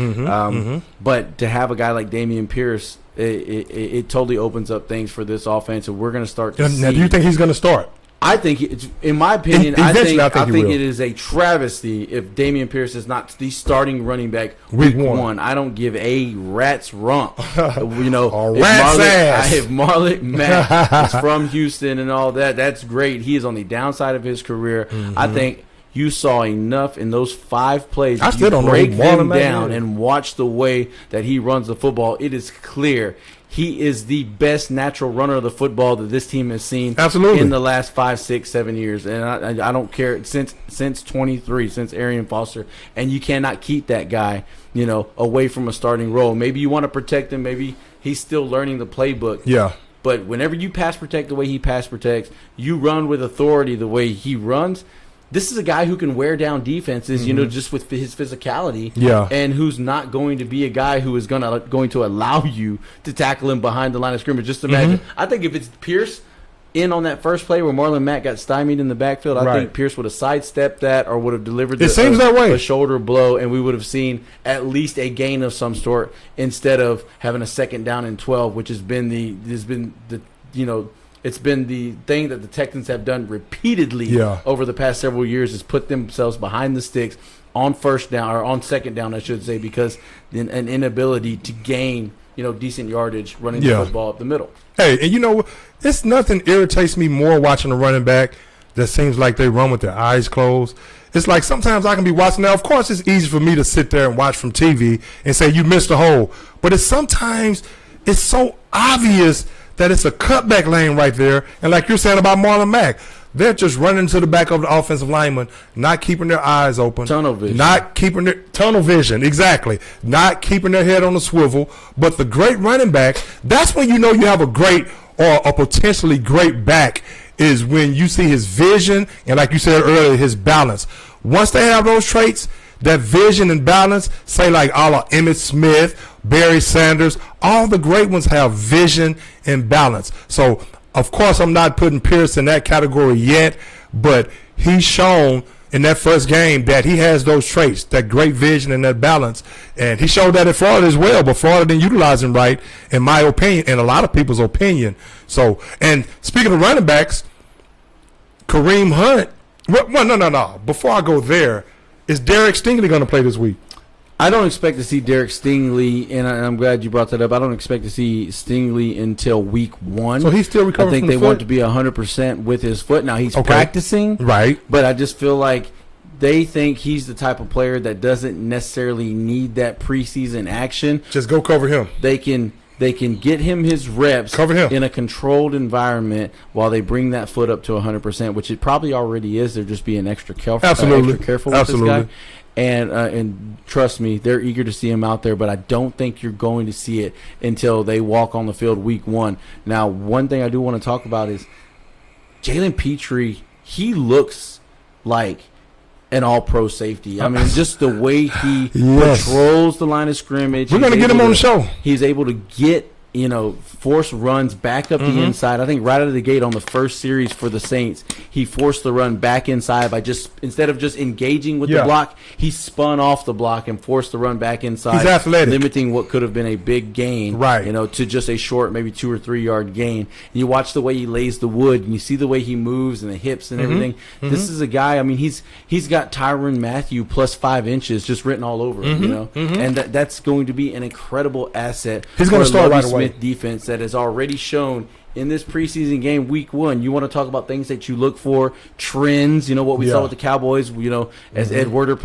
S1: But to have a guy like Dameon Pierce, it totally opens up things for this offense, and we're going to start to see.
S2: Now, do you think he's going to start?
S1: I think, it's, in my opinion,
S2: Eventually,
S1: I
S2: I think he
S1: think
S2: will.
S1: it is a travesty if Damian Pierce is not the starting running back
S2: Week
S1: week
S2: one.
S1: one. I don't give a rat's rump. You know,
S2: A rat's ass.
S1: if Marlon Mack is from Houston and all that, that's great. He is on the downside of his career.
S2: Mm-hmm.
S1: I think you saw enough in those 5 plays.
S2: I
S1: If
S2: still
S1: you
S2: don't know
S1: break
S2: who Marlon
S1: them
S2: Mack
S1: down
S2: is.
S1: and watch the way that he runs the football. It is clear he is the best natural runner of the football that this team has seen
S2: Absolutely.
S1: in the last 5, 6, 7 years. And I don't care since 23, since Arian Foster. And you cannot keep that guy, you know, away from a starting role. Maybe you want to protect him. Maybe he's still learning the playbook.
S2: Yeah.
S1: But whenever you pass protect the way he pass protects, you run with authority the way he runs. This is a guy who can wear down defenses, you know, just with his physicality.
S2: Yeah.
S1: And who's not going to be a guy who is going to allow you to tackle him behind the line of scrimmage. Just imagine. I think if it's Pierce in on that first play where Marlon Mack got stymied in the backfield, I
S2: Right.
S1: think Pierce would have sidestepped that or would have delivered
S2: It seems that way.
S1: a shoulder blow, and we would have seen at least a gain of some sort instead of having a second down and 12, which has been the you know, it's been the thing that the Texans have done repeatedly
S2: Yeah.
S1: over the past several years, is put themselves behind the sticks on first down, or on second down, I should say, because an inability to gain, you know, decent yardage running
S2: Yeah.
S1: the football up the middle.
S2: Hey, and you know, it's nothing irritates me more watching a running back that seems like they run with their eyes closed. It's like sometimes I can be watching. Now, of course, it's easy for me to sit there and watch from TV and say you missed a hole, but sometimes it's so obvious that it's a cutback lane right there. And like you're saying about Marlon Mack, they're just running to the back of the offensive lineman, not keeping their eyes open.
S1: Tunnel vision.
S2: Not keeping their tunnel vision, exactly. Not keeping their head on the swivel. But the great running back, that's when you know you have a great or a potentially great back, is when you see his vision and, like you said earlier, his balance. Once they have those traits, that vision and balance, say like a la Emmitt Smith, Barry Sanders, all the great ones have vision and balance. So, of course, I'm not putting Pierce in that category yet, but he's shown in that first game that he has those traits, that great vision and that balance. And he showed that at Florida as well, but Florida didn't utilize him right, in my opinion, and a lot of people's opinion. So, and speaking of running backs, Kareem Hunt, well, no. Before I go there, is Derek Stingley going to play this week?
S1: I don't expect to see Derek Stingley, and I'm glad you brought that up. I don't expect to see Stingley until week 1.
S2: So he's still
S1: I
S2: recovering
S1: think
S2: from
S1: they
S2: the
S1: want
S2: foot?
S1: to be 100% with his foot. Now, he's
S2: Okay.
S1: practicing,
S2: Right.
S1: but I just feel like they think he's the type of player that doesn't necessarily need that preseason action.
S2: Just go cover him.
S1: They can get him his reps
S2: Cover him.
S1: in a controlled environment while they bring that foot up to 100%, which it probably already is. They're just being extra careful,
S2: Absolutely.
S1: extra careful with
S2: Absolutely.
S1: this guy. And trust me, they're eager to see him out there, but I don't think you're going to see it until they walk on the field week 1. Now, one thing I do want to talk about is Jalen Petrie. He looks like an all-pro safety. I mean, just the way he
S2: Yes.
S1: patrols the line of scrimmage.
S2: We're
S1: He's
S2: going to get him
S1: able
S2: on the
S1: to-
S2: show.
S1: He's able to get, you know, force runs back up the inside. I think right out of the gate on the first series for the Saints, he forced the run back inside by just, instead of just engaging with
S2: Yeah.
S1: the block, he spun off the block and forced the run back inside.
S2: He's athletic.
S1: Limiting what could have been a big gain,
S2: Right.
S1: you know, to just a short, maybe 2 or 3 yard gain. And you watch the way he lays the wood, and you see the way he moves and the hips and everything. This is a guy, I mean, he's got Tyrann Mathieu plus 5 inches just written all over him, you know, and that's going to be an incredible asset.
S2: He's gonna
S1: for a
S2: start
S1: Lovie
S2: right away.
S1: Smith defense that has already shown in this preseason game, week 1. You want to talk about things that you look for, trends, you know, what we
S2: Yeah.
S1: saw with the Cowboys, you know, as Ed Werder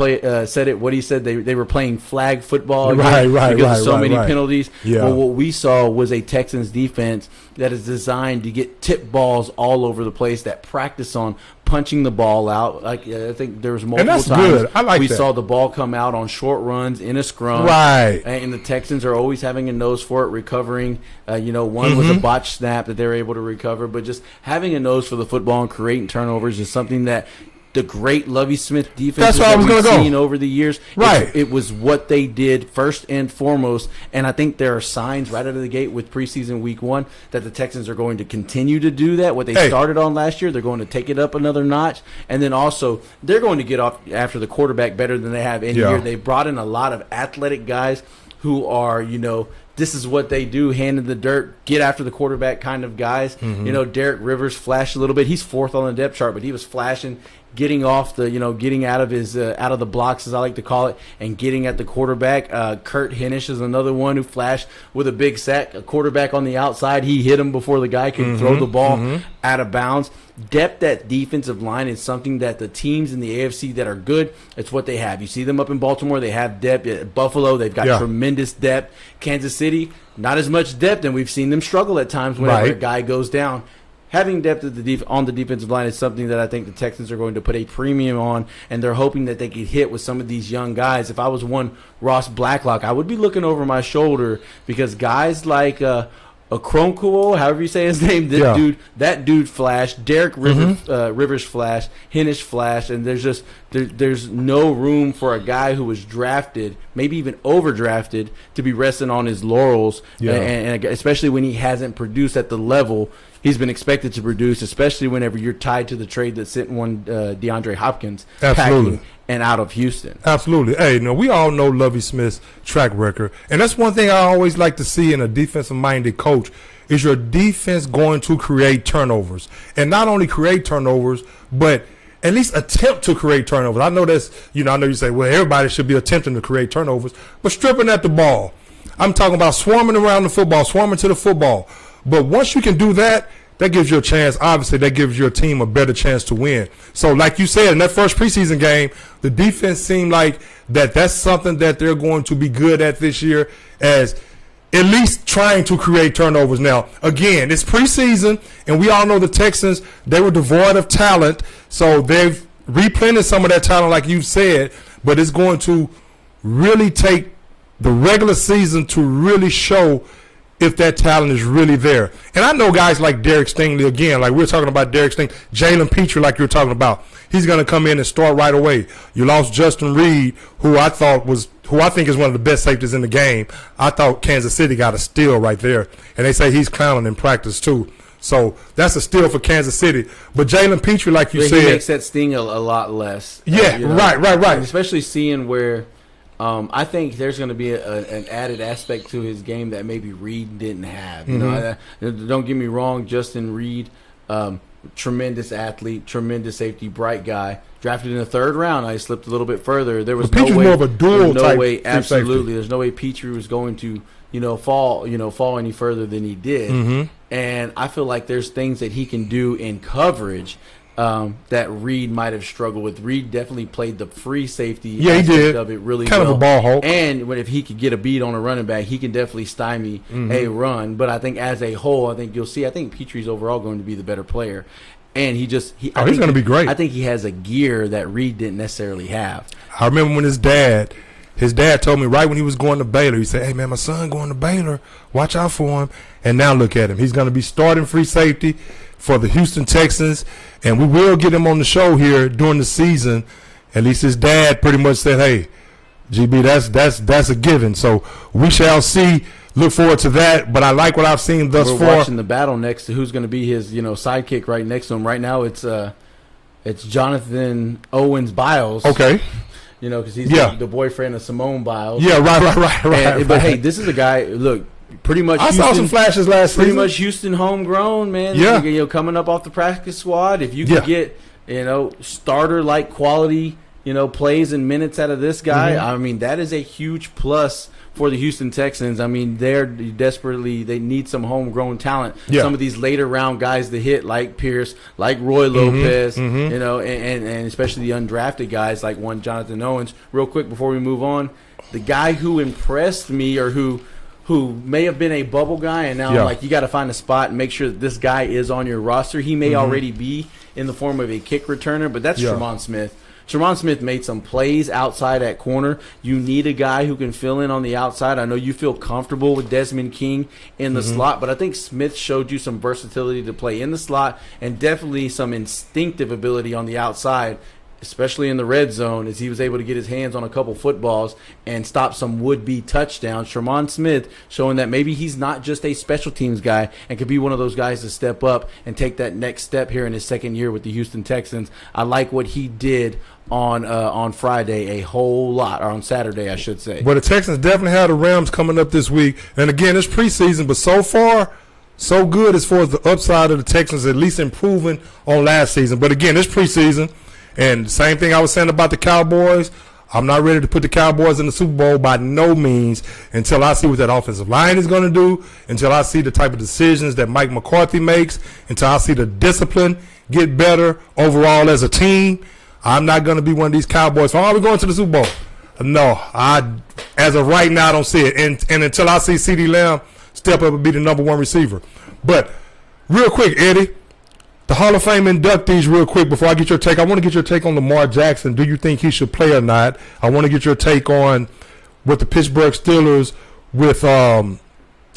S1: said it, what he said, they were playing flag football again because of so many penalties.
S2: Yeah.
S1: Well, what we saw was a Texans defense that is designed to get tip balls all over the place, that practice on punching the ball out. Like I think there was multiple
S2: that's
S1: times
S2: good. I like
S1: we
S2: that.
S1: saw the ball come out on short runs in a scrum.
S2: Right.
S1: And the Texans are always having a nose for it, recovering. You know, one was a botched snap that they were able to recover, but just having a nose for the football and creating turnovers is something that the great Lovie Smith defense
S2: That's where I was
S1: that we've
S2: gonna go.
S1: seen over the years.
S2: Right.
S1: It was what they did first and foremost, and I think there are signs right out of the gate with preseason week 1 that the Texans are going to continue to do that. What they
S2: Hey.
S1: started on last year, they're going to take it up another notch, and then also they're going to get off after the quarterback better than they have any
S2: Yeah.
S1: year. They brought in a lot of athletic guys who are, you know, this is what they do, hand in the dirt, get after the quarterback kind of guys. You know, Derek Rivers flashed a little bit. He's 4th on the depth chart, but he was flashing, getting off the, getting out of his out of the blocks, as I like to call it, and getting at the quarterback. Kurt Henish is another one who flashed with a big sack. A quarterback on the outside, he hit him before the guy could throw the ball out of bounds. Depth at defensive line is something that the teams in the AFC that are good, it's what they have. You see them up in Baltimore, they have depth. At Buffalo, they've got tremendous depth. Kansas City, not as much depth, and we've seen them struggle at times whenever a guy goes down. Having depth at on the defensive line is something that I think the Texans are going to put a premium on, and they're hoping that they could hit with some of these young guys. If I was one Ross Blacklock, I would be looking over my shoulder, because guys like Okronkwo, however you say his name, that dude flashed. Derek Rivers flashed. Henish flashed, and there's no room for a guy who was drafted, maybe even overdrafted, to be resting on his laurels, and especially when he hasn't produced at the level he's been expected to produce, especially whenever you're tied to the trade that sent one DeAndre Hopkins packing and out of Houston.
S2: Absolutely. Hey, we all know Lovie Smith's track record, and that's one thing I always like to see in a defensive-minded coach, is your defense going to create turnovers, and not only create turnovers, but at least attempt to create turnovers. I know that's, I know you say, well, everybody should be attempting to create turnovers, but stripping at the ball. I'm talking about swarming around the football, swarming to the football. But once you can do that, that gives you a chance. Obviously, that gives your team a better chance to win. So, like you said, in that first preseason game, the defense seemed like that's something that they're going to be good at this year, as at least trying to create turnovers. Now, again, it's preseason, and we all know the Texans, they were devoid of talent. So they've replenished some of that talent, like you said, but it's going to really take the regular season to really show if that talent is really there. And I know guys like Derek Stingley, again, like we're talking about Derek Stingley, Jalen Petrie, like you're talking about. He's going to come in and start right away. You lost Justin Reed, who I think is one of the best safeties in the game. I thought Kansas City got a steal right there. And they say he's clowning in practice too. So that's a steal for Kansas City. But Jalen Petrie, like you said,
S1: he makes that sting a lot less.
S2: Yeah, right.
S1: And especially seeing where I think there's going to be an added aspect to his game that maybe Reed didn't have. Don't get me wrong, Justin Reed, tremendous athlete, tremendous safety, bright guy. Drafted in the 3rd round, I slipped a little bit further. There was no way.
S2: More of a dual type.
S1: Absolutely, there's no way Petrie was going to fall any further than he did. And I feel like there's things that he can do in coverage that Reed might have struggled with. Reed definitely played the free safety aspect of it really well.
S2: Kind of a ball hawk.
S1: And if he could get a beat on a running back, he can definitely stymie a run. But I think as a whole, I think Petrie's overall going to be the better player. And he's going to
S2: be great.
S1: I think he has a gear that Reed didn't necessarily have.
S2: I remember when his dad told me right when he was going to Baylor, he said, hey, man, my son going to Baylor. Watch out for him. And now look at him. He's going to be starting free safety for the Houston Texans, and we will get him on the show here during the season. At least his dad pretty much said, hey, GB, that's a given. So we shall see. Look forward to that. But I like what I've seen thus far.
S1: We're watching the battle next to who's going to be his sidekick right next to him. Right now it's Jonathan Owens Biles.
S2: Okay.
S1: Because he's the boyfriend of Simone Biles.
S2: Yeah, right.
S1: But hey, this is a guy, look, pretty much
S2: I saw some flashes last season.
S1: Pretty much Houston homegrown, man.
S2: Yeah.
S1: Coming up off the practice squad. If you could get, starter-like quality, plays and minutes out of this guy, I mean, that is a huge plus for the Houston Texans. I mean, they need some homegrown talent.
S2: Yeah.
S1: Some of these later round guys to hit, like Pierce, like Roy Lopez, and especially the undrafted guys like one Jonathan Owens. Real quick before we move on, the guy who impressed me, or who may have been a bubble guy, and now I'm like, you got to find a spot and make sure that this guy is on your roster. He may already be in the form of a kick returner, but that's Tremont Smith. Tremont Smith made some plays outside at corner. You need a guy who can fill in on the outside. I know you feel comfortable with Desmond King in the slot, but I think Smith showed you some versatility to play in the slot and definitely some instinctive ability on the outside. especially in the red zone, is he was able to get his hands on a couple footballs and stop some would-be touchdowns. Tremon Smith showing that maybe he's not just a special teams guy and could be one of those guys to step up and take that next step here in his second year with the Houston Texans. I like what he did on Friday a whole lot, or on Saturday, I should say.
S2: But the Texans definitely have the Rams coming up this week. And again, it's preseason, but so far, so good as far as the upside of the Texans, at least improving on last season. But again, it's preseason. And the same thing I was saying about the Cowboys. I'm not ready to put the Cowboys in the Super Bowl by no means until I see what that offensive line is going to do, until I see the type of decisions that Mike McCarthy makes, until I see the discipline get better overall as a team. I'm not going to be one of these Cowboys. So, are we going to the Super Bowl? No. As of right now, I don't see it. And until I see CeeDee Lamb step up and be the number one receiver. But real quick, Eddie, the Hall of Fame inductees, real quick, before I get your take, I want to get your take on Lamar Jackson. Do you think he should play or not? I want to get your take on with the Pittsburgh Steelers with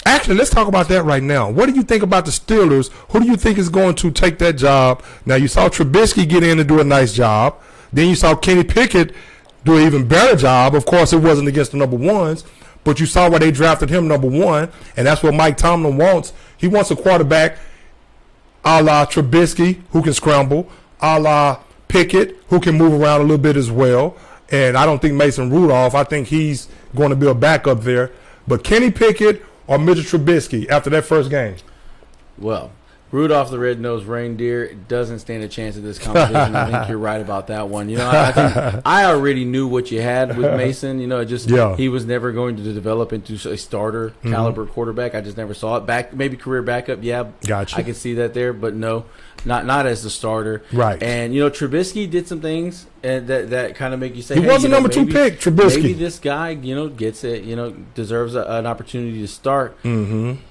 S2: actually, let's talk about that right now. What do you think about the Steelers? Who do you think is going to take that job? Now, you saw Trubisky get in and do a nice job. Then you saw Kenny Pickett do an even better job. Of course, it wasn't against the number ones, but you saw why they drafted him number one, and that's what Mike Tomlin wants. He wants a quarterback a la Trubisky, who can scramble, a la Pickett, who can move around a little bit as well. And I don't think Mason Rudolph, I think he's going to be a backup there. But Kenny Pickett or Mitchell Trubisky after that first game?
S1: Well, Rudolph the Red-Nosed Reindeer doesn't stand a chance at this competition. I think you're right about that one. You know, I think I already knew what you had with Mason. You know, he was never going to develop into a starter caliber quarterback. I just never saw it. Maybe career backup. Yeah,
S2: gotcha.
S1: I can see that there, but no, not as the starter.
S2: Right.
S1: And you know, Trubisky did some things and that kind of make you say,
S2: he was a number two pick. Trubisky.
S1: Maybe this guy, gets it. Deserves an opportunity to start.
S2: Mm-hmm.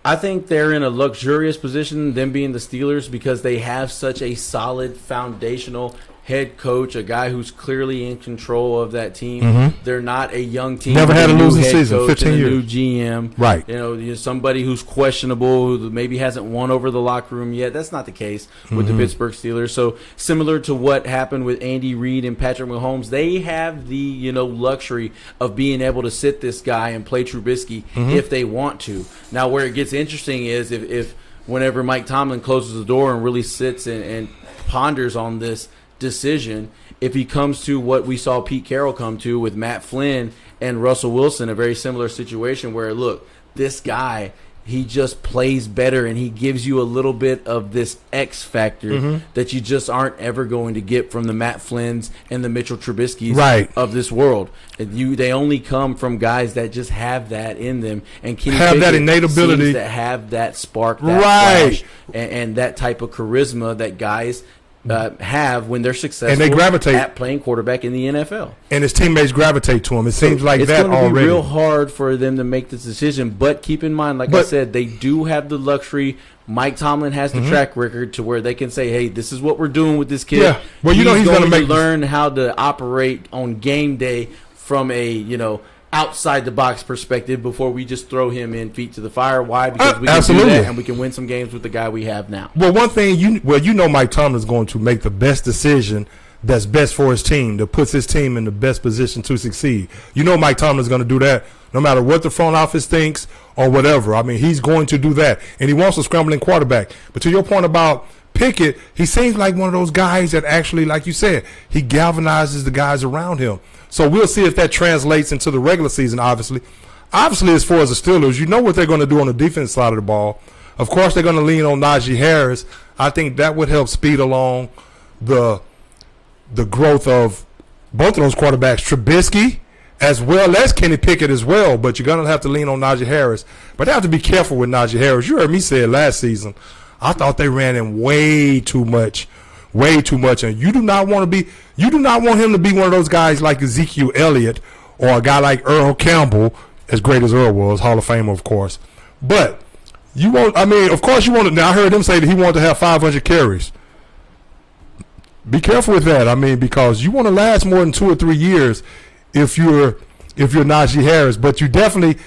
S1: I think they're in a luxurious position, them being the Steelers, because they have such a solid foundational head coach, a guy who's clearly in control of that team.
S2: Mm-hmm.
S1: They're not a young team.
S2: Never had a losing season, 15 years.
S1: New GM.
S2: Right.
S1: Somebody who's questionable, who maybe hasn't won over the locker room yet. That's not the case with the Pittsburgh Steelers. So similar to what happened with Andy Reid and Patrick Mahomes, they have the luxury of being able to sit this guy and play Trubisky if they want to. Now, where it gets interesting is if whenever Mike Tomlin closes the door and really sits and ponders on this decision, if he comes to what we saw Pete Carroll come to with Matt Flynn and Russell Wilson, a very similar situation where, look, this guy, he just plays better and he gives you a little bit of this X factor that you just aren't ever going to get from the Matt Flynn's and the Mitchell Trubiskys of this world. They only come from guys that just have that in them, and Kenny
S2: have
S1: Pickett
S2: that innate ability
S1: seems to have that spark, that flash, and that type of charisma that guys have when they're successful
S2: and they gravitate
S1: at playing quarterback in the NFL.
S2: And his teammates gravitate to him. It seems like that already.
S1: It's going to be real hard for them to make this decision, but keep in mind, I said, they do have the luxury. Mike Tomlin has the track record to where they can say, hey, this is what we're doing with this kid.
S2: Yeah. Well, he's going to
S1: learn how to operate on game day from a, outside the box perspective before we just throw him in feet to the fire. Why? Because we can do that and we can win some games with the guy we have now.
S2: Well, one thing Mike Tomlin is going to make the best decision that's best for his team, that puts his team in the best position to succeed. Mike Tomlin is going to do that no matter what the front office thinks or whatever. I mean, he's going to do that, and he wants a scrambling quarterback. But to your point about Pickett, he seems like one of those guys that actually, like you said, he galvanizes the guys around him. So we'll see if that translates into the regular season, obviously. Obviously, as far as the Steelers, you know what they're going to do on the defense side of the ball. Of course, they're going to lean on Najee Harris. I think that would help speed along the growth of both of those quarterbacks, Trubisky as well as Kenny Pickett as well. But you're going to have to lean on Najee Harris. But they have to be careful with Najee Harris. You heard me say it last season. I thought they ran him way too much. And you do not want him to be one of those guys like Ezekiel Elliott or a guy like Earl Campbell, as great as Earl was, Hall of Famer, of course. But of course you want to. Now I heard him say that he wanted to have 500 carries. Be careful with that. Because you want to last more than 2 or 3 years if you're Najee Harris. But you definitely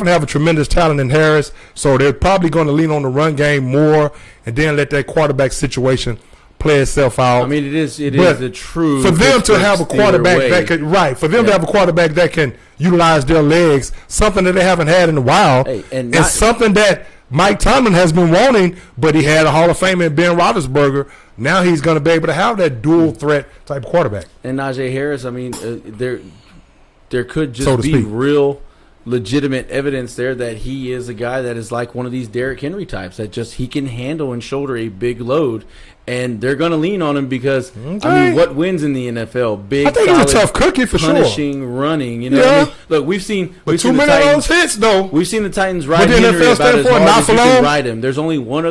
S2: have a tremendous talent in Harris. So they're probably going to lean on the run game more and then let that quarterback situation play itself out.
S1: I mean, it is
S2: But
S1: the true
S2: for them to
S1: Pittsburgh
S2: have a
S1: Steeler
S2: quarterback
S1: way.
S2: that could for them to
S1: Yeah.
S2: have a quarterback that can utilize their legs, something that they haven't had in a while,
S1: Hey, and
S2: and
S1: not-
S2: something that Mike Tomlin has been wanting, but he had a Hall of Famer in Ben Roethlisberger. Now he's going to be able to have that dual threat type quarterback.
S1: And Najee Harris, I mean, there could just
S2: So to
S1: be
S2: speak.
S1: real legitimate evidence there that he is a guy that is like one of these Derrick Henry types that just he can handle and shoulder a big load, and they're going to lean on him because I
S2: Okay.
S1: mean, what wins in the NFL? Big,
S2: I think he's a
S1: solid,
S2: tough cookie for sure.
S1: punishing, running. You know,
S2: Yeah.
S1: I mean, look, we've seen
S2: But too
S1: the
S2: many of
S1: Titans.
S2: those hits, though.
S1: We've seen the Titans ride
S2: What the
S1: Henry
S2: NFL
S1: about
S2: stand
S1: as
S2: for?
S1: hard
S2: Not
S1: as you
S2: for
S1: can
S2: long?
S1: ride him. There's only one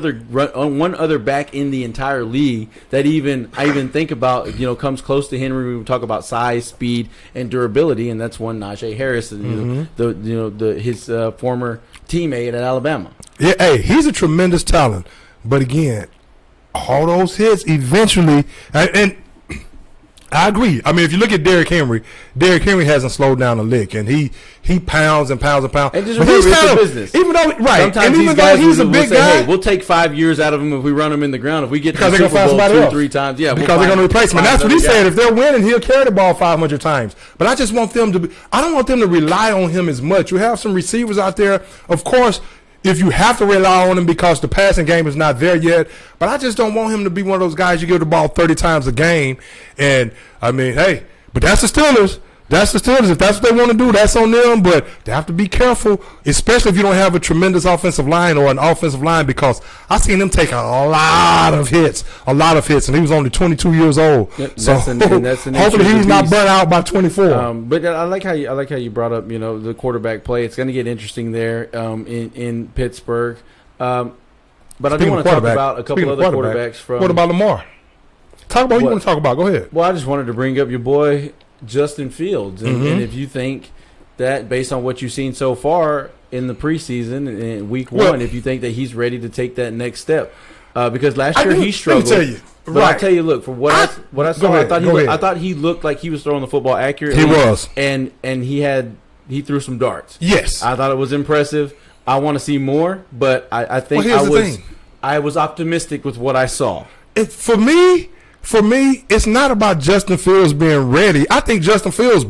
S1: other back in the entire league that I even think about, comes close to Henry. We talk about size, speed, and durability, and that's one Najee Harris, his former teammate at Alabama.
S2: Yeah, hey, he's a tremendous talent. But again, all those hits eventually, and I agree. I mean, if you look at Derrick Henry hasn't slowed down a lick, and he pounds and pounds and pounds.
S1: And just
S2: But
S1: remember,
S2: he's
S1: it's a
S2: kind of-
S1: business.
S2: Even though, right,
S1: Sometimes
S2: and
S1: these
S2: even though
S1: guys
S2: he's a
S1: will
S2: big
S1: say,
S2: guy,
S1: "Hey, we'll take 5 years out of him if we run him in the ground. If we get to
S2: because
S1: the
S2: they're going to
S1: Super
S2: find
S1: Bowl
S2: somebody
S1: 2
S2: else.
S1: 3 times, yeah,
S2: because they're going to replace him. And that's what he said. If they're winning, he'll carry the ball 500 times. But I just want them to be. I don't want them to rely on him as much. You have some receivers out there, of course. If you have to rely on him because the passing game is not there yet, but I just don't want him to be one of those guys you give the ball 30 times a game. And I mean, hey, but that's the Steelers. That's the Steelers. If that's what they want to do, that's on them. But they have to be careful, especially if you don't have a tremendous offensive line or an offensive line, because I've seen him take a lot of hits, and he was only 22 years old.
S1: Yep,
S2: So
S1: that's the nature
S2: hopefully
S1: of the
S2: he's not
S1: beast.
S2: burnt out by 24.
S1: But I like how you brought up the quarterback play. It's going to get interesting there in Pittsburgh. But I do
S2: Speaking
S1: want
S2: of
S1: to talk
S2: quarterback-
S1: about a couple
S2: speaking of
S1: other
S2: quarterback,
S1: quarterbacks from.
S2: What about Lamar? Talk about what you
S1: What?
S2: want to talk about. Go ahead.
S1: Well, I just wanted to bring up your boy Justin Fields, and,
S2: Mm-hmm.
S1: and if you think that based on what you've seen so far in the preseason in Week 1, if you think that he's ready to take that next step, because last year he struggled.
S2: Let me tell you.
S1: But I'll tell you, look, for what I saw,
S2: ahead,
S1: I thought he looked like he was throwing the football accurately.
S2: He was.
S1: and he threw some darts.
S2: Yes.
S1: I thought it was impressive. I want to see more, but I think
S2: Well, here's the thing.
S1: I was optimistic with what I saw.
S2: For me, it's not about Justin Fields being ready. I think Justin Fields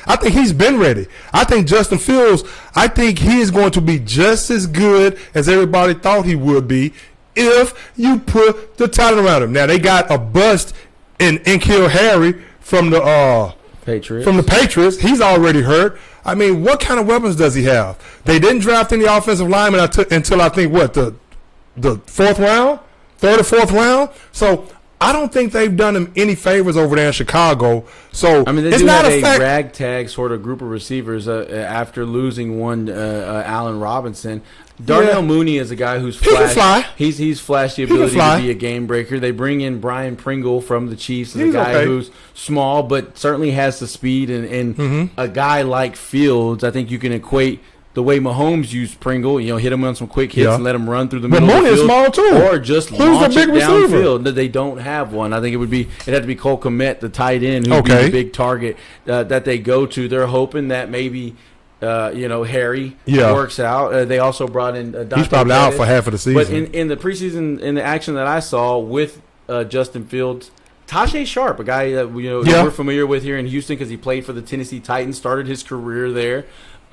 S2: I think he's been ready. I think Justin Fields, he is going to be just as good as everybody thought he would be if you put the talent around him. Now they got a bust in N'Keal Harry from the Patriots. He's already hurt. I mean, what kind of weapons does he have? They didn't draft any offensive linemen until I think the fourth round, third or fourth round. So I don't think they've done him any favors over there in Chicago. So
S1: I mean, they
S2: it's
S1: do
S2: not
S1: have
S2: a
S1: a
S2: fact.
S1: ragtag sort of group of receivers after losing one Allen Robinson. Darnell Mooney is a guy who's
S2: He can fly.
S1: He's flashed the
S2: He can
S1: ability
S2: fly.
S1: to be a game breaker. They bring in Brian Pringle from the Chiefs, as a
S2: He's
S1: guy
S2: okay.
S1: who's small but certainly has the speed. And
S2: Mm-hmm.
S1: a guy like Fields, I think you can equate the way Mahomes used Pringle. Hit him on some quick hits
S2: Yeah.
S1: and let him run through the
S2: But
S1: middle of
S2: Mooney
S1: the
S2: is
S1: field,
S2: small, too.
S1: or just
S2: Who's the
S1: launch
S2: big
S1: it
S2: receiver?
S1: downfield. That they don't have one. I think it'd have to be Cole Kmet, the tight end, who'd be
S2: Okay.
S1: the big target that they go to. They're hoping that maybe Harry works out. They also brought in Dante
S2: He's probably out
S1: Pettis.
S2: for half of the season.
S1: But in the preseason, in the action that I saw with Justin Fields, Tajay Sharp, a guy that we're familiar with here in Houston because he played for the Tennessee Titans, started his career there.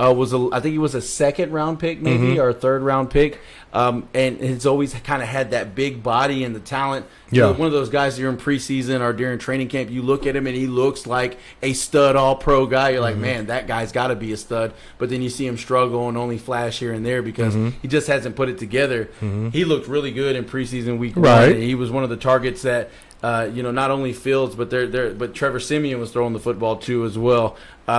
S1: I think he was a second round pick, maybe, or a third round pick, and has always kind of had that big body and the talent.
S2: Yeah.
S1: One of those guys during preseason or during training camp, you look at him and he looks like a stud All-Pro guy. You're like, man, that guy's got to be a stud. But then you see him struggle and only flash here and there because he just hasn't put it together. He looked really good in preseason week 1.
S2: Right.
S1: He was one of the targets that not only Fields, but but Trevor Siemian was throwing the football too as well.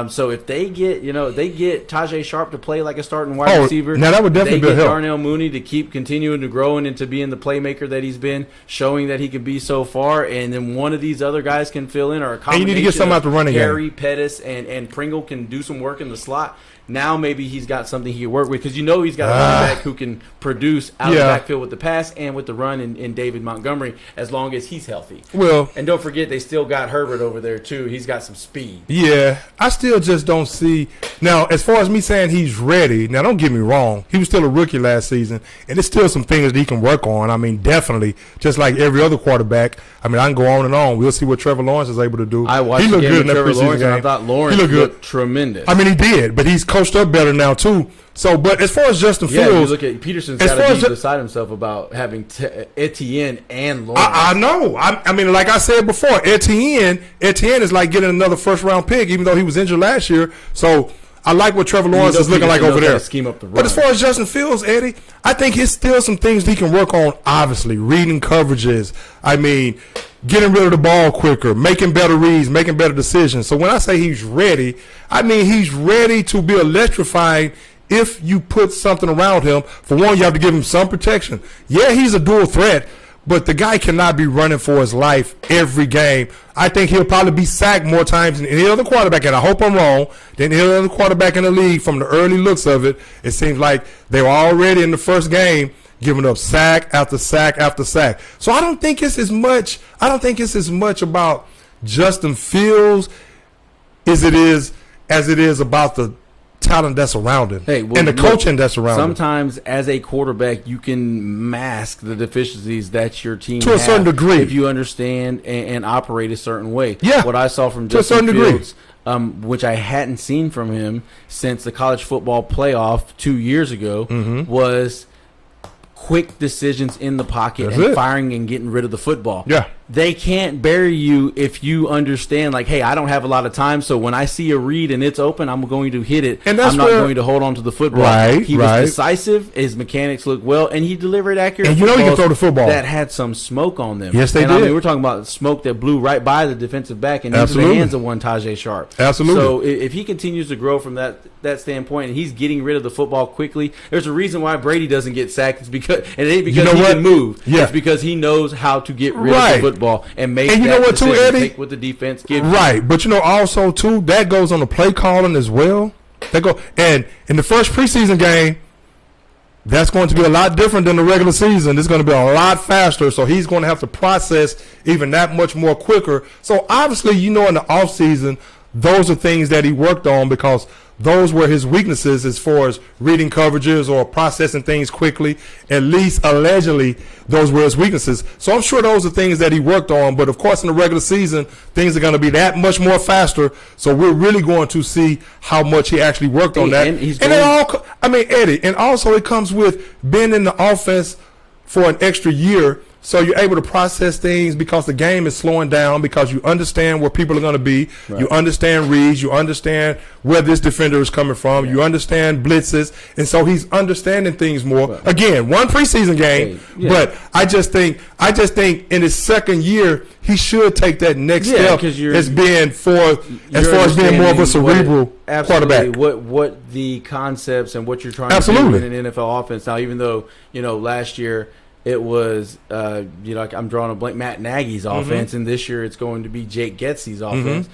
S1: So if they get Tajay Sharp to play like a starting wide receiver,
S2: now that would definitely
S1: they
S2: be a
S1: get
S2: help.
S1: Darnell Mooney to keep continuing to grow and to being the playmaker that he's been, showing that he can be so far, and then one of these other guys can fill in, or a
S2: you
S1: combination
S2: need to get something
S1: of
S2: out the running game.
S1: Harry, Pettis, and Pringle can do some work in the slot. Now maybe he's got something he can work with because he's got a running back who can produce out of the backfield with the pass and with the run in David Montgomery as long as he's healthy.
S2: Well,
S1: and don't forget they still got Herbert over there too. He's got some speed.
S2: Yeah, I still just don't see. Now, as far as me saying he's ready, now don't get me wrong. He was still a rookie last season, and there's still some things that he can work on. I mean, definitely, just like every other quarterback. I mean, I can go on and on. We'll see what Trevor Lawrence is able to do.
S1: I watched
S2: he
S1: the
S2: looked
S1: game
S2: good in
S1: with
S2: that
S1: Trevor
S2: preseason
S1: Lawrence,
S2: game.
S1: and I thought Lawrence looked tremendous.
S2: I mean, he did, but he's coached up better now too. So, but as far as Justin Fields,
S1: you look at Peterson's got to be beside himself about having Etienne and Lawrence.
S2: I know. I mean, like I said before, Etienne is like getting another first-round pick, even though he was injured last year. So I like what Trevor Lawrence is looking like over there.
S1: Scheme up the run.
S2: But as far as Justin Fields, Eddie, I think there's still some things he can work on. Obviously, reading coverages. I mean, getting rid of the ball quicker, making better reads, making better decisions. So when I say he's ready, I mean he's ready to be electrifying. If you put something around him, for one, you have to give him some protection. Yeah, he's a dual threat, but the guy cannot be running for his life every game. I think he'll probably be sacked more times than any other quarterback, and I hope I'm wrong, than any other quarterback in the league from the early looks of it. It seems like they were already in the first game giving up sack after sack after sack. So I don't think it's as much about Justin Fields as it is about the talent that's around him and the coaching that's around him.
S1: Sometimes as a quarterback you can mask the deficiencies that your team
S2: to a certain degree
S1: if you understand and operate a certain way.
S2: Yeah.
S1: What I saw from Justin Fields, which I hadn't seen from him since the college football playoff 2 years ago, was quick decisions in the pocket firing and getting rid of the football.
S2: Yeah.
S1: They can't bury you if you understand, like, hey, I don't have a lot of time, so when I see a read and it's open, I'm going to hit it.
S2: And
S1: I'm not going to hold on to the football. He was decisive. His mechanics looked well, and he delivered accurate.
S2: And you know he can throw the football.
S1: That had some smoke on them.
S2: Yes, they did.
S1: I mean, we're talking about smoke that blew right by the defensive back and into the hands of one Tajay Sharp.
S2: Absolutely.
S1: So if he continues to grow from that standpoint and he's getting rid of the football quickly, there's a reason why Brady doesn't get sacked. It's because, and it ain't because he can move.
S2: Yeah.
S1: It's because he knows how to get rid of the football and make
S2: and you
S1: that
S2: know what too,
S1: decision,
S2: Eddie?
S1: take what the defense gives you.
S2: Right, but you know also too that goes on the play calling as well. And in the first preseason game, that's going to be a lot different than the regular season. It's going to be a lot faster, so he's going to have to process even that much more quicker. So obviously, in the offseason, those are things that he worked on because those were his weaknesses as far as reading coverages or processing things quickly. At least allegedly, those were his weaknesses. So I'm sure those are things that he worked on. But, of course, in the regular season, things are going to be that much more faster. So we're really going to see how much he actually worked on that. Eddie, and also it comes with being in the offense for an extra year. So you're able to process things because the game is slowing down because you understand where people are going to be. Right. You understand reads. You understand where this defender is coming from. Yeah. You understand blitzes. And so he's understanding things more. Right. Again, one preseason game, but I just think in his second year, he should take that next step as being more of a cerebral quarterback.
S1: What the concepts and what you're trying to do in an NFL offense. Now, even though, last year, it was, I'm drawing a blank, Matt Nagy's offense, and this year it's going to be Jake Getsy's offense.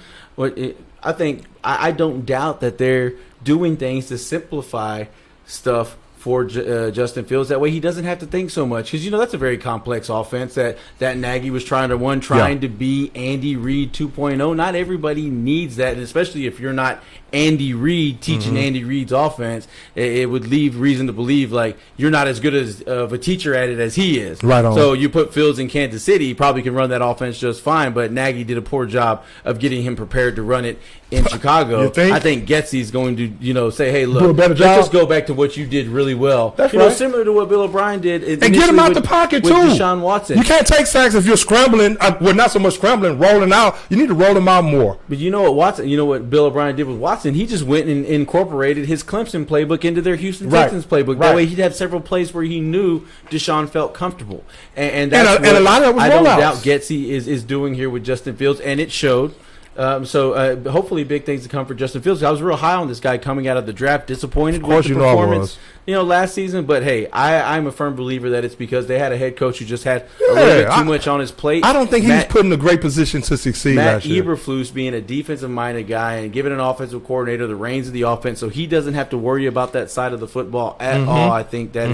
S1: I don't doubt that they're doing things to simplify stuff for Justin Fields. That way he doesn't have to think so much. Because, that's a very complex offense that Nagy was trying to be Andy Reid 2.0. Not everybody needs that, and especially if you're not Andy Reid teaching Andy Reid's offense, it would leave reason to believe like you're not as good of a teacher at it as he is.
S2: Right on.
S1: So you put Fields in Kansas City, he probably can run that offense just fine, but Nagy did a poor job of getting him prepared to run it in Chicago. I think Getsy's going to, say, hey, look, let's just go back to what you did really well.
S2: That's right.
S1: Similar to what Bill O'Brien did.
S2: And get him out the pocket,
S1: with
S2: too.
S1: Deshaun Watson.
S2: You can't take sacks if you're scrambling. Not so much scrambling, rolling out. You need to roll them out more.
S1: But what Bill O'Brien did with Watson? He just went and incorporated his Clemson playbook into their Houston Texans playbook. That way he'd have several plays where he knew Deshaun felt comfortable. And that's
S2: a lot of it was
S1: I don't
S2: rollouts.
S1: doubt Getsy is doing here with Justin Fields, and it showed. So hopefully big things to come for Justin Fields. I was real high on this guy coming out of the draft, disappointed with the performance last season. But hey, I'm a firm believer that it's because they had a head coach who just had a little bit too much on his plate.
S2: I don't think he was put in a great position to succeed last year.
S1: Matt Eberflus being a defensive-minded guy and giving an offensive coordinator the reins of the offense, so he doesn't have to worry about that side of the football at all. I think that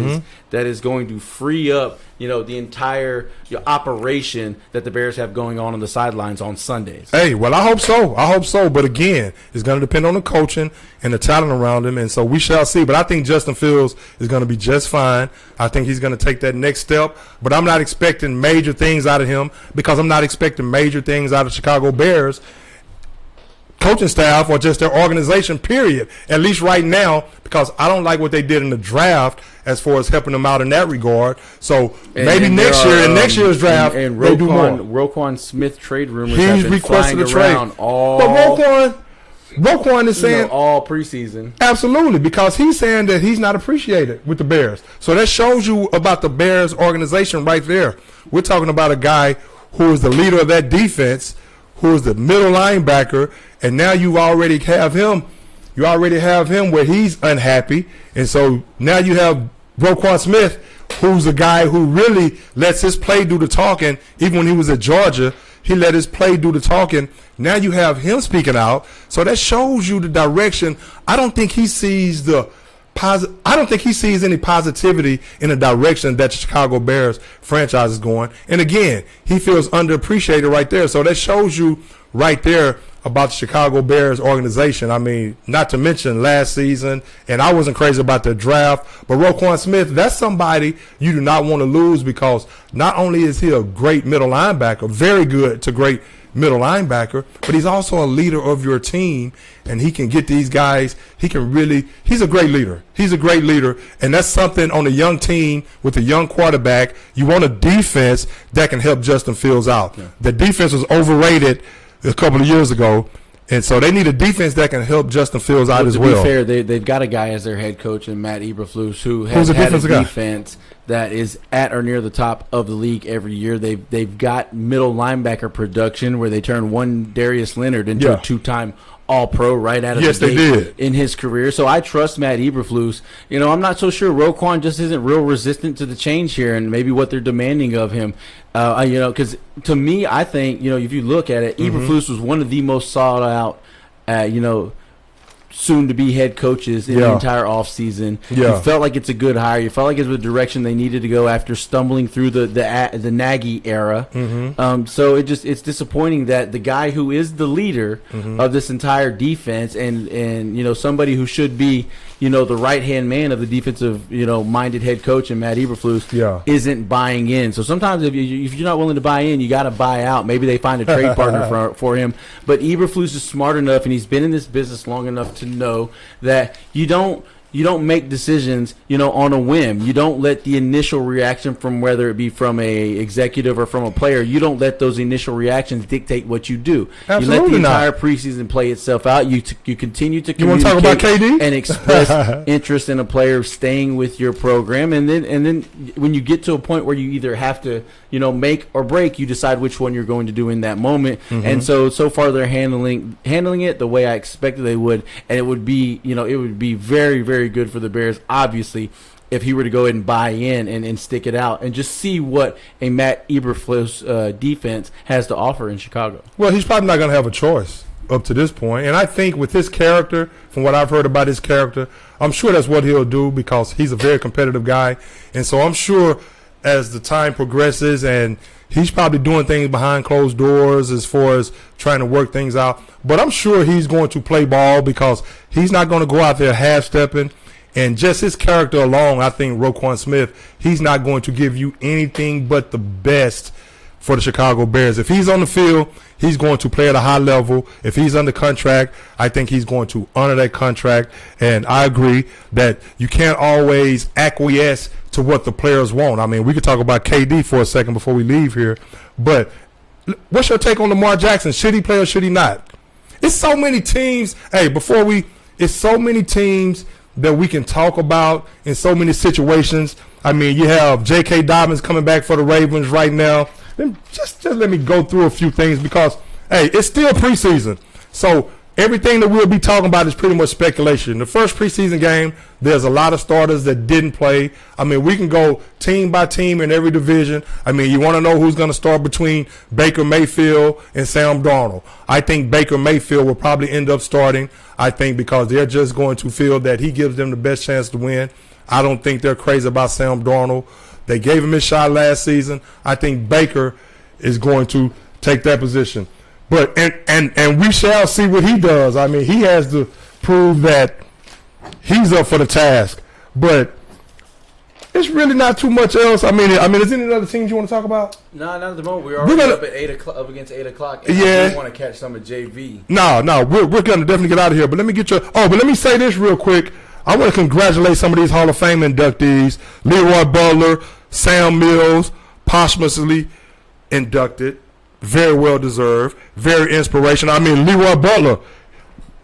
S1: is going to free up the entire operation that the Bears have going on the sidelines on Sundays.
S2: Hey, well, I hope so. But again, it's going to depend on the coaching and the talent around him, and so we shall see. But I think Justin Fields is going to be just fine. I think he's going to take that next step. But I'm not expecting major things out of him because I'm not expecting major things out of Chicago Bears coaching staff or just their organization, period, at least right now, because I don't like what they did in the draft as far as helping them out in that regard. So maybe next year, in next year's draft,
S1: and
S2: they do more.
S1: Roquan Smith trade rumors
S2: He's
S1: have been
S2: requested
S1: flying
S2: a trade.
S1: around all,
S2: but Roquan is saying
S1: all preseason.
S2: Absolutely, because he's saying that he's not appreciated with the Bears. So that shows you about the Bears organization right there. We're talking about a guy who is the leader of that defense, who is the middle linebacker, and now you already have him. You already have him where he's unhappy, and so now you have Roquan Smith, who's a guy who really lets his play do the talking. Even when he was at Georgia, he let his play do the talking. Now you have him speaking out, so that shows you the direction. I don't think he sees I don't think he sees any positivity in the direction that the Chicago Bears franchise is going. And again, he feels underappreciated right there. So that shows you right there about the Chicago Bears organization. I mean, not to mention last season, and I wasn't crazy about the draft, but Roquan Smith, that's somebody you do not want to lose because not only is he a great middle linebacker, very good to great middle linebacker, but he's also a leader of your team, and he can get these guys. He's a great leader. He's a great leader, and that's something on a young team with a young quarterback. You want a defense that can help Justin Fields out. Yeah. The defense was overrated a couple of years ago, and so they need a defense that can help Justin Fields out as well.
S1: To be fair, they've got a guy as their head coach in Matt Eberflus who has had a defense that is at or near the top of the league every year. They've got middle linebacker production where they turn one Darius Leonard into a two-time All-Pro right out of the gate in his career. So I trust Matt Eberflus. I'm not so sure Roquan just isn't real resistant to the change here and maybe what they're demanding of him. Because to me, I think, if you look at it, Eberflus was one of the most sought out, soon-to-be head coaches in the entire offseason. You felt like it's a good hire. You felt like it's the direction they needed to go after stumbling through the Nagy era. So it's disappointing that the guy who is the leader of this entire defense and somebody who should be the right-hand man of the defensive minded head coach and Matt Eberflus isn't buying in. So sometimes if you're not willing to buy in, you got to buy out. Maybe they find a trade partner for him. But Eberflus is smart enough and he's been in this business long enough to know that you don't make decisions, on a whim. You don't let the initial reaction from whether it be from a executive or from a player, you don't let those initial reactions dictate what you do.
S2: Absolutely.
S1: You let the entire preseason play itself out. You continue to
S2: communicate. You want to talk about KD?
S1: And express interest in a player staying with your program. And then when you get to a point where you either have to, make or break, you decide which one you're going to do in that moment. And so far they're handling it the way I expected they would. And it would be, it would be very, very good for the Bears, obviously, if he were to go ahead and buy in and stick it out and just see what a Matt Eberflus defense has to offer in Chicago.
S2: Well, he's probably not going to have a choice up to this point. And I think with his character, from what I've heard about his character, I'm sure that's what he'll do because he's a very competitive guy. And so I'm sure as the time progresses and he's probably doing things behind closed doors as far as trying to work things out. But I'm sure he's going to play ball because he's not going to go out there half-stepping. And just his character alone, I think Roquan Smith, he's not going to give you anything but the best for the Chicago Bears. If he's on the field, he's going to play at a high level. If he's under contract, I think he's going to honor that contract. And I agree that you can't always acquiesce to what the players want. I mean, we could talk about KD for a second before we leave here. But what's your take on Lamar Jackson? Should he play or should he not? It's so many teams. It's so many teams that we can talk about in so many situations. I mean, you have J.K. Dobbins coming back for the Ravens right now. Then just let me go through a few things because, it's still preseason. So everything that we'll be talking about is pretty much speculation. The first preseason game, there's a lot of starters that didn't play. I mean, we can go team by team in every division. I mean, you want to know who's going to start between Baker Mayfield and Sam Darnold. I think Baker Mayfield will probably end up starting, I think, because they're just going to feel that he gives them the best chance to win. I don't think they're crazy about Sam Darnold. They gave him his shot last season. I think Baker is going to take that position. But and we shall see what he does. I mean, he has to prove that he's up for the task. But it's really not too much else. I mean, is there any other teams you want to talk about?
S1: No, not at the moment. We're already up at 8 o'clock, up against 8 o'clock. And
S2: yeah,
S1: I want to catch some of JV.
S2: No, we're gonna definitely get out of here. But let me get your. Oh, but let me say this real quick. I want to congratulate some of these Hall of Fame inductees: Leroy Butler, Sam Mills, posthumously inducted. Very well deserved, very inspirational. I mean, Leroy Butler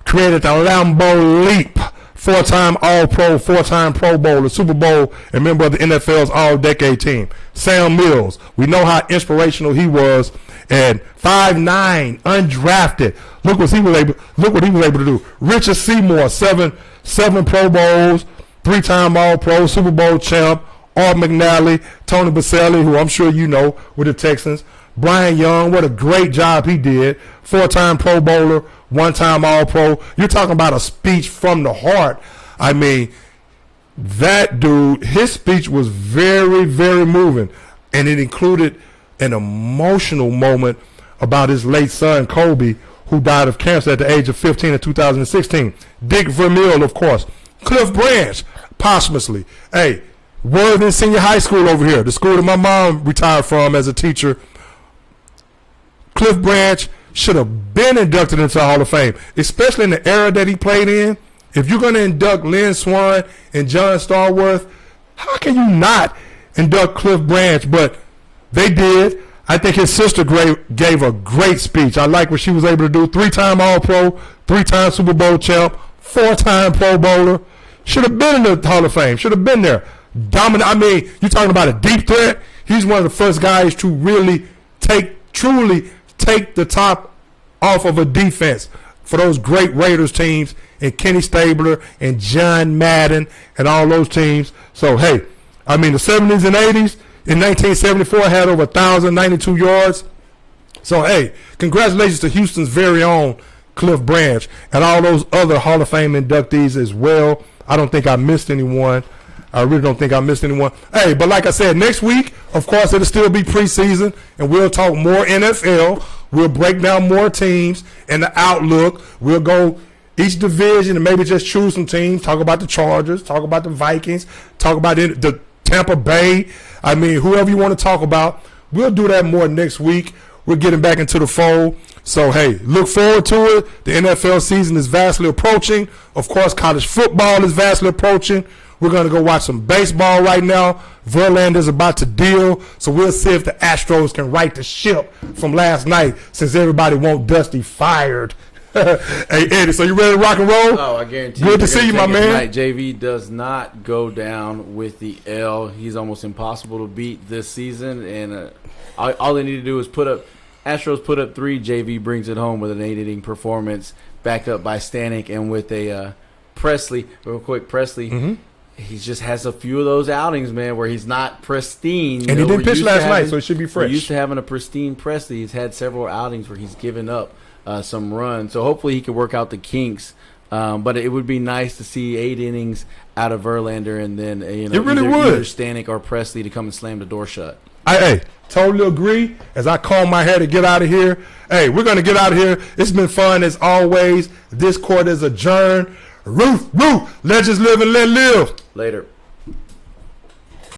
S2: created the Lambeau Leap, 4-time All-Pro, 4-time Pro Bowler, Super Bowl, and member of the NFL's All-Decade team. Sam Mills, we know how inspirational he was, and 5'9", undrafted. Look what he was able to do. Richard Seymour, seven Pro Bowls, 3-time All-Pro, Super Bowl champ. Art McNally, Tony Baselli, who I'm sure you know, with the Texans. Brian Young, what a great job he did. 4-time Pro Bowler, 1-time All-Pro. You're talking about a speech from the heart. I mean, that dude, his speech was very, very moving. And it included an emotional moment about his late son, Kobe, who died of cancer at the age of 15 in 2016. Dick Vermeil, of course. Cliff Branch, posthumously. Hey, Worthing Senior High School over here, the school that my mom retired from as a teacher. Cliff Branch should have been inducted into the Hall of Fame, especially in the era that he played in. If you're going to induct Lynn Swann and John Stallworth, how can you not induct Cliff Branch? But they did. I think his sister gave a great speech. I like what she was able to do. 3-time All-Pro, 3-time Super Bowl champ, 4-time Pro Bowler. Should have been in the Hall of Fame. Should have been there. Dominant. I mean, you're talking about a deep threat. He's one of the first guys to really truly take the top off of a defense for those great Raiders teams and Kenny Stabler and John Madden and all those teams. So, hey, I mean, the 70s and 80s in 1974 had over 1,092 yards. So, hey, congratulations to Houston's very own Cliff Branch and all those other Hall of Fame inductees as well. I don't think I missed anyone. I really don't think I missed anyone. Hey, but like I said, next week, of course, it'll still be preseason, and we'll talk more NFL. We'll break down more teams and the outlook. We'll go each division and maybe just choose some teams, talk about the Chargers, talk about the Vikings, talk about the Tampa Bay. I mean, whoever you want to talk about. We'll do that more next week. We're getting back into the fold. So, hey, look forward to it. The NFL season is vastly approaching. Of course, college football is vastly approaching. We're going to go watch some baseball right now. Verlander's about to deal, so we'll see if the Astros can right the ship from last night since everybody want Dusty fired. Hey, Eddie, so you ready to rock and roll?
S1: Oh, I guarantee
S2: Good to see you, my man.
S1: Tonight. JV does not go down with the L. He's almost impossible to beat this season, and all they need to do is Astros put up 3. JV brings it home with an 8-inning performance, backed up by Stanek and with a Presley. Real quick, Presley.
S2: Mm-hmm.
S1: He just has a few of those outings, man, where he's not pristine.
S2: And he didn't pitch last night, so it should be fresh.
S1: We're used to having a pristine Presley. He's had several outings where he's given up some runs. So hopefully he can work out the kinks. But it would be nice to see 8 innings out of Verlander and then
S2: it really would.
S1: Either Stanek or Presley to come and slam the door shut.
S2: Hey, totally agree. As I comb my hair to get out of here, hey, we're going to get out of here. It's been fun as always. This court is adjourned. Ruth, legends live and let live.
S1: Later.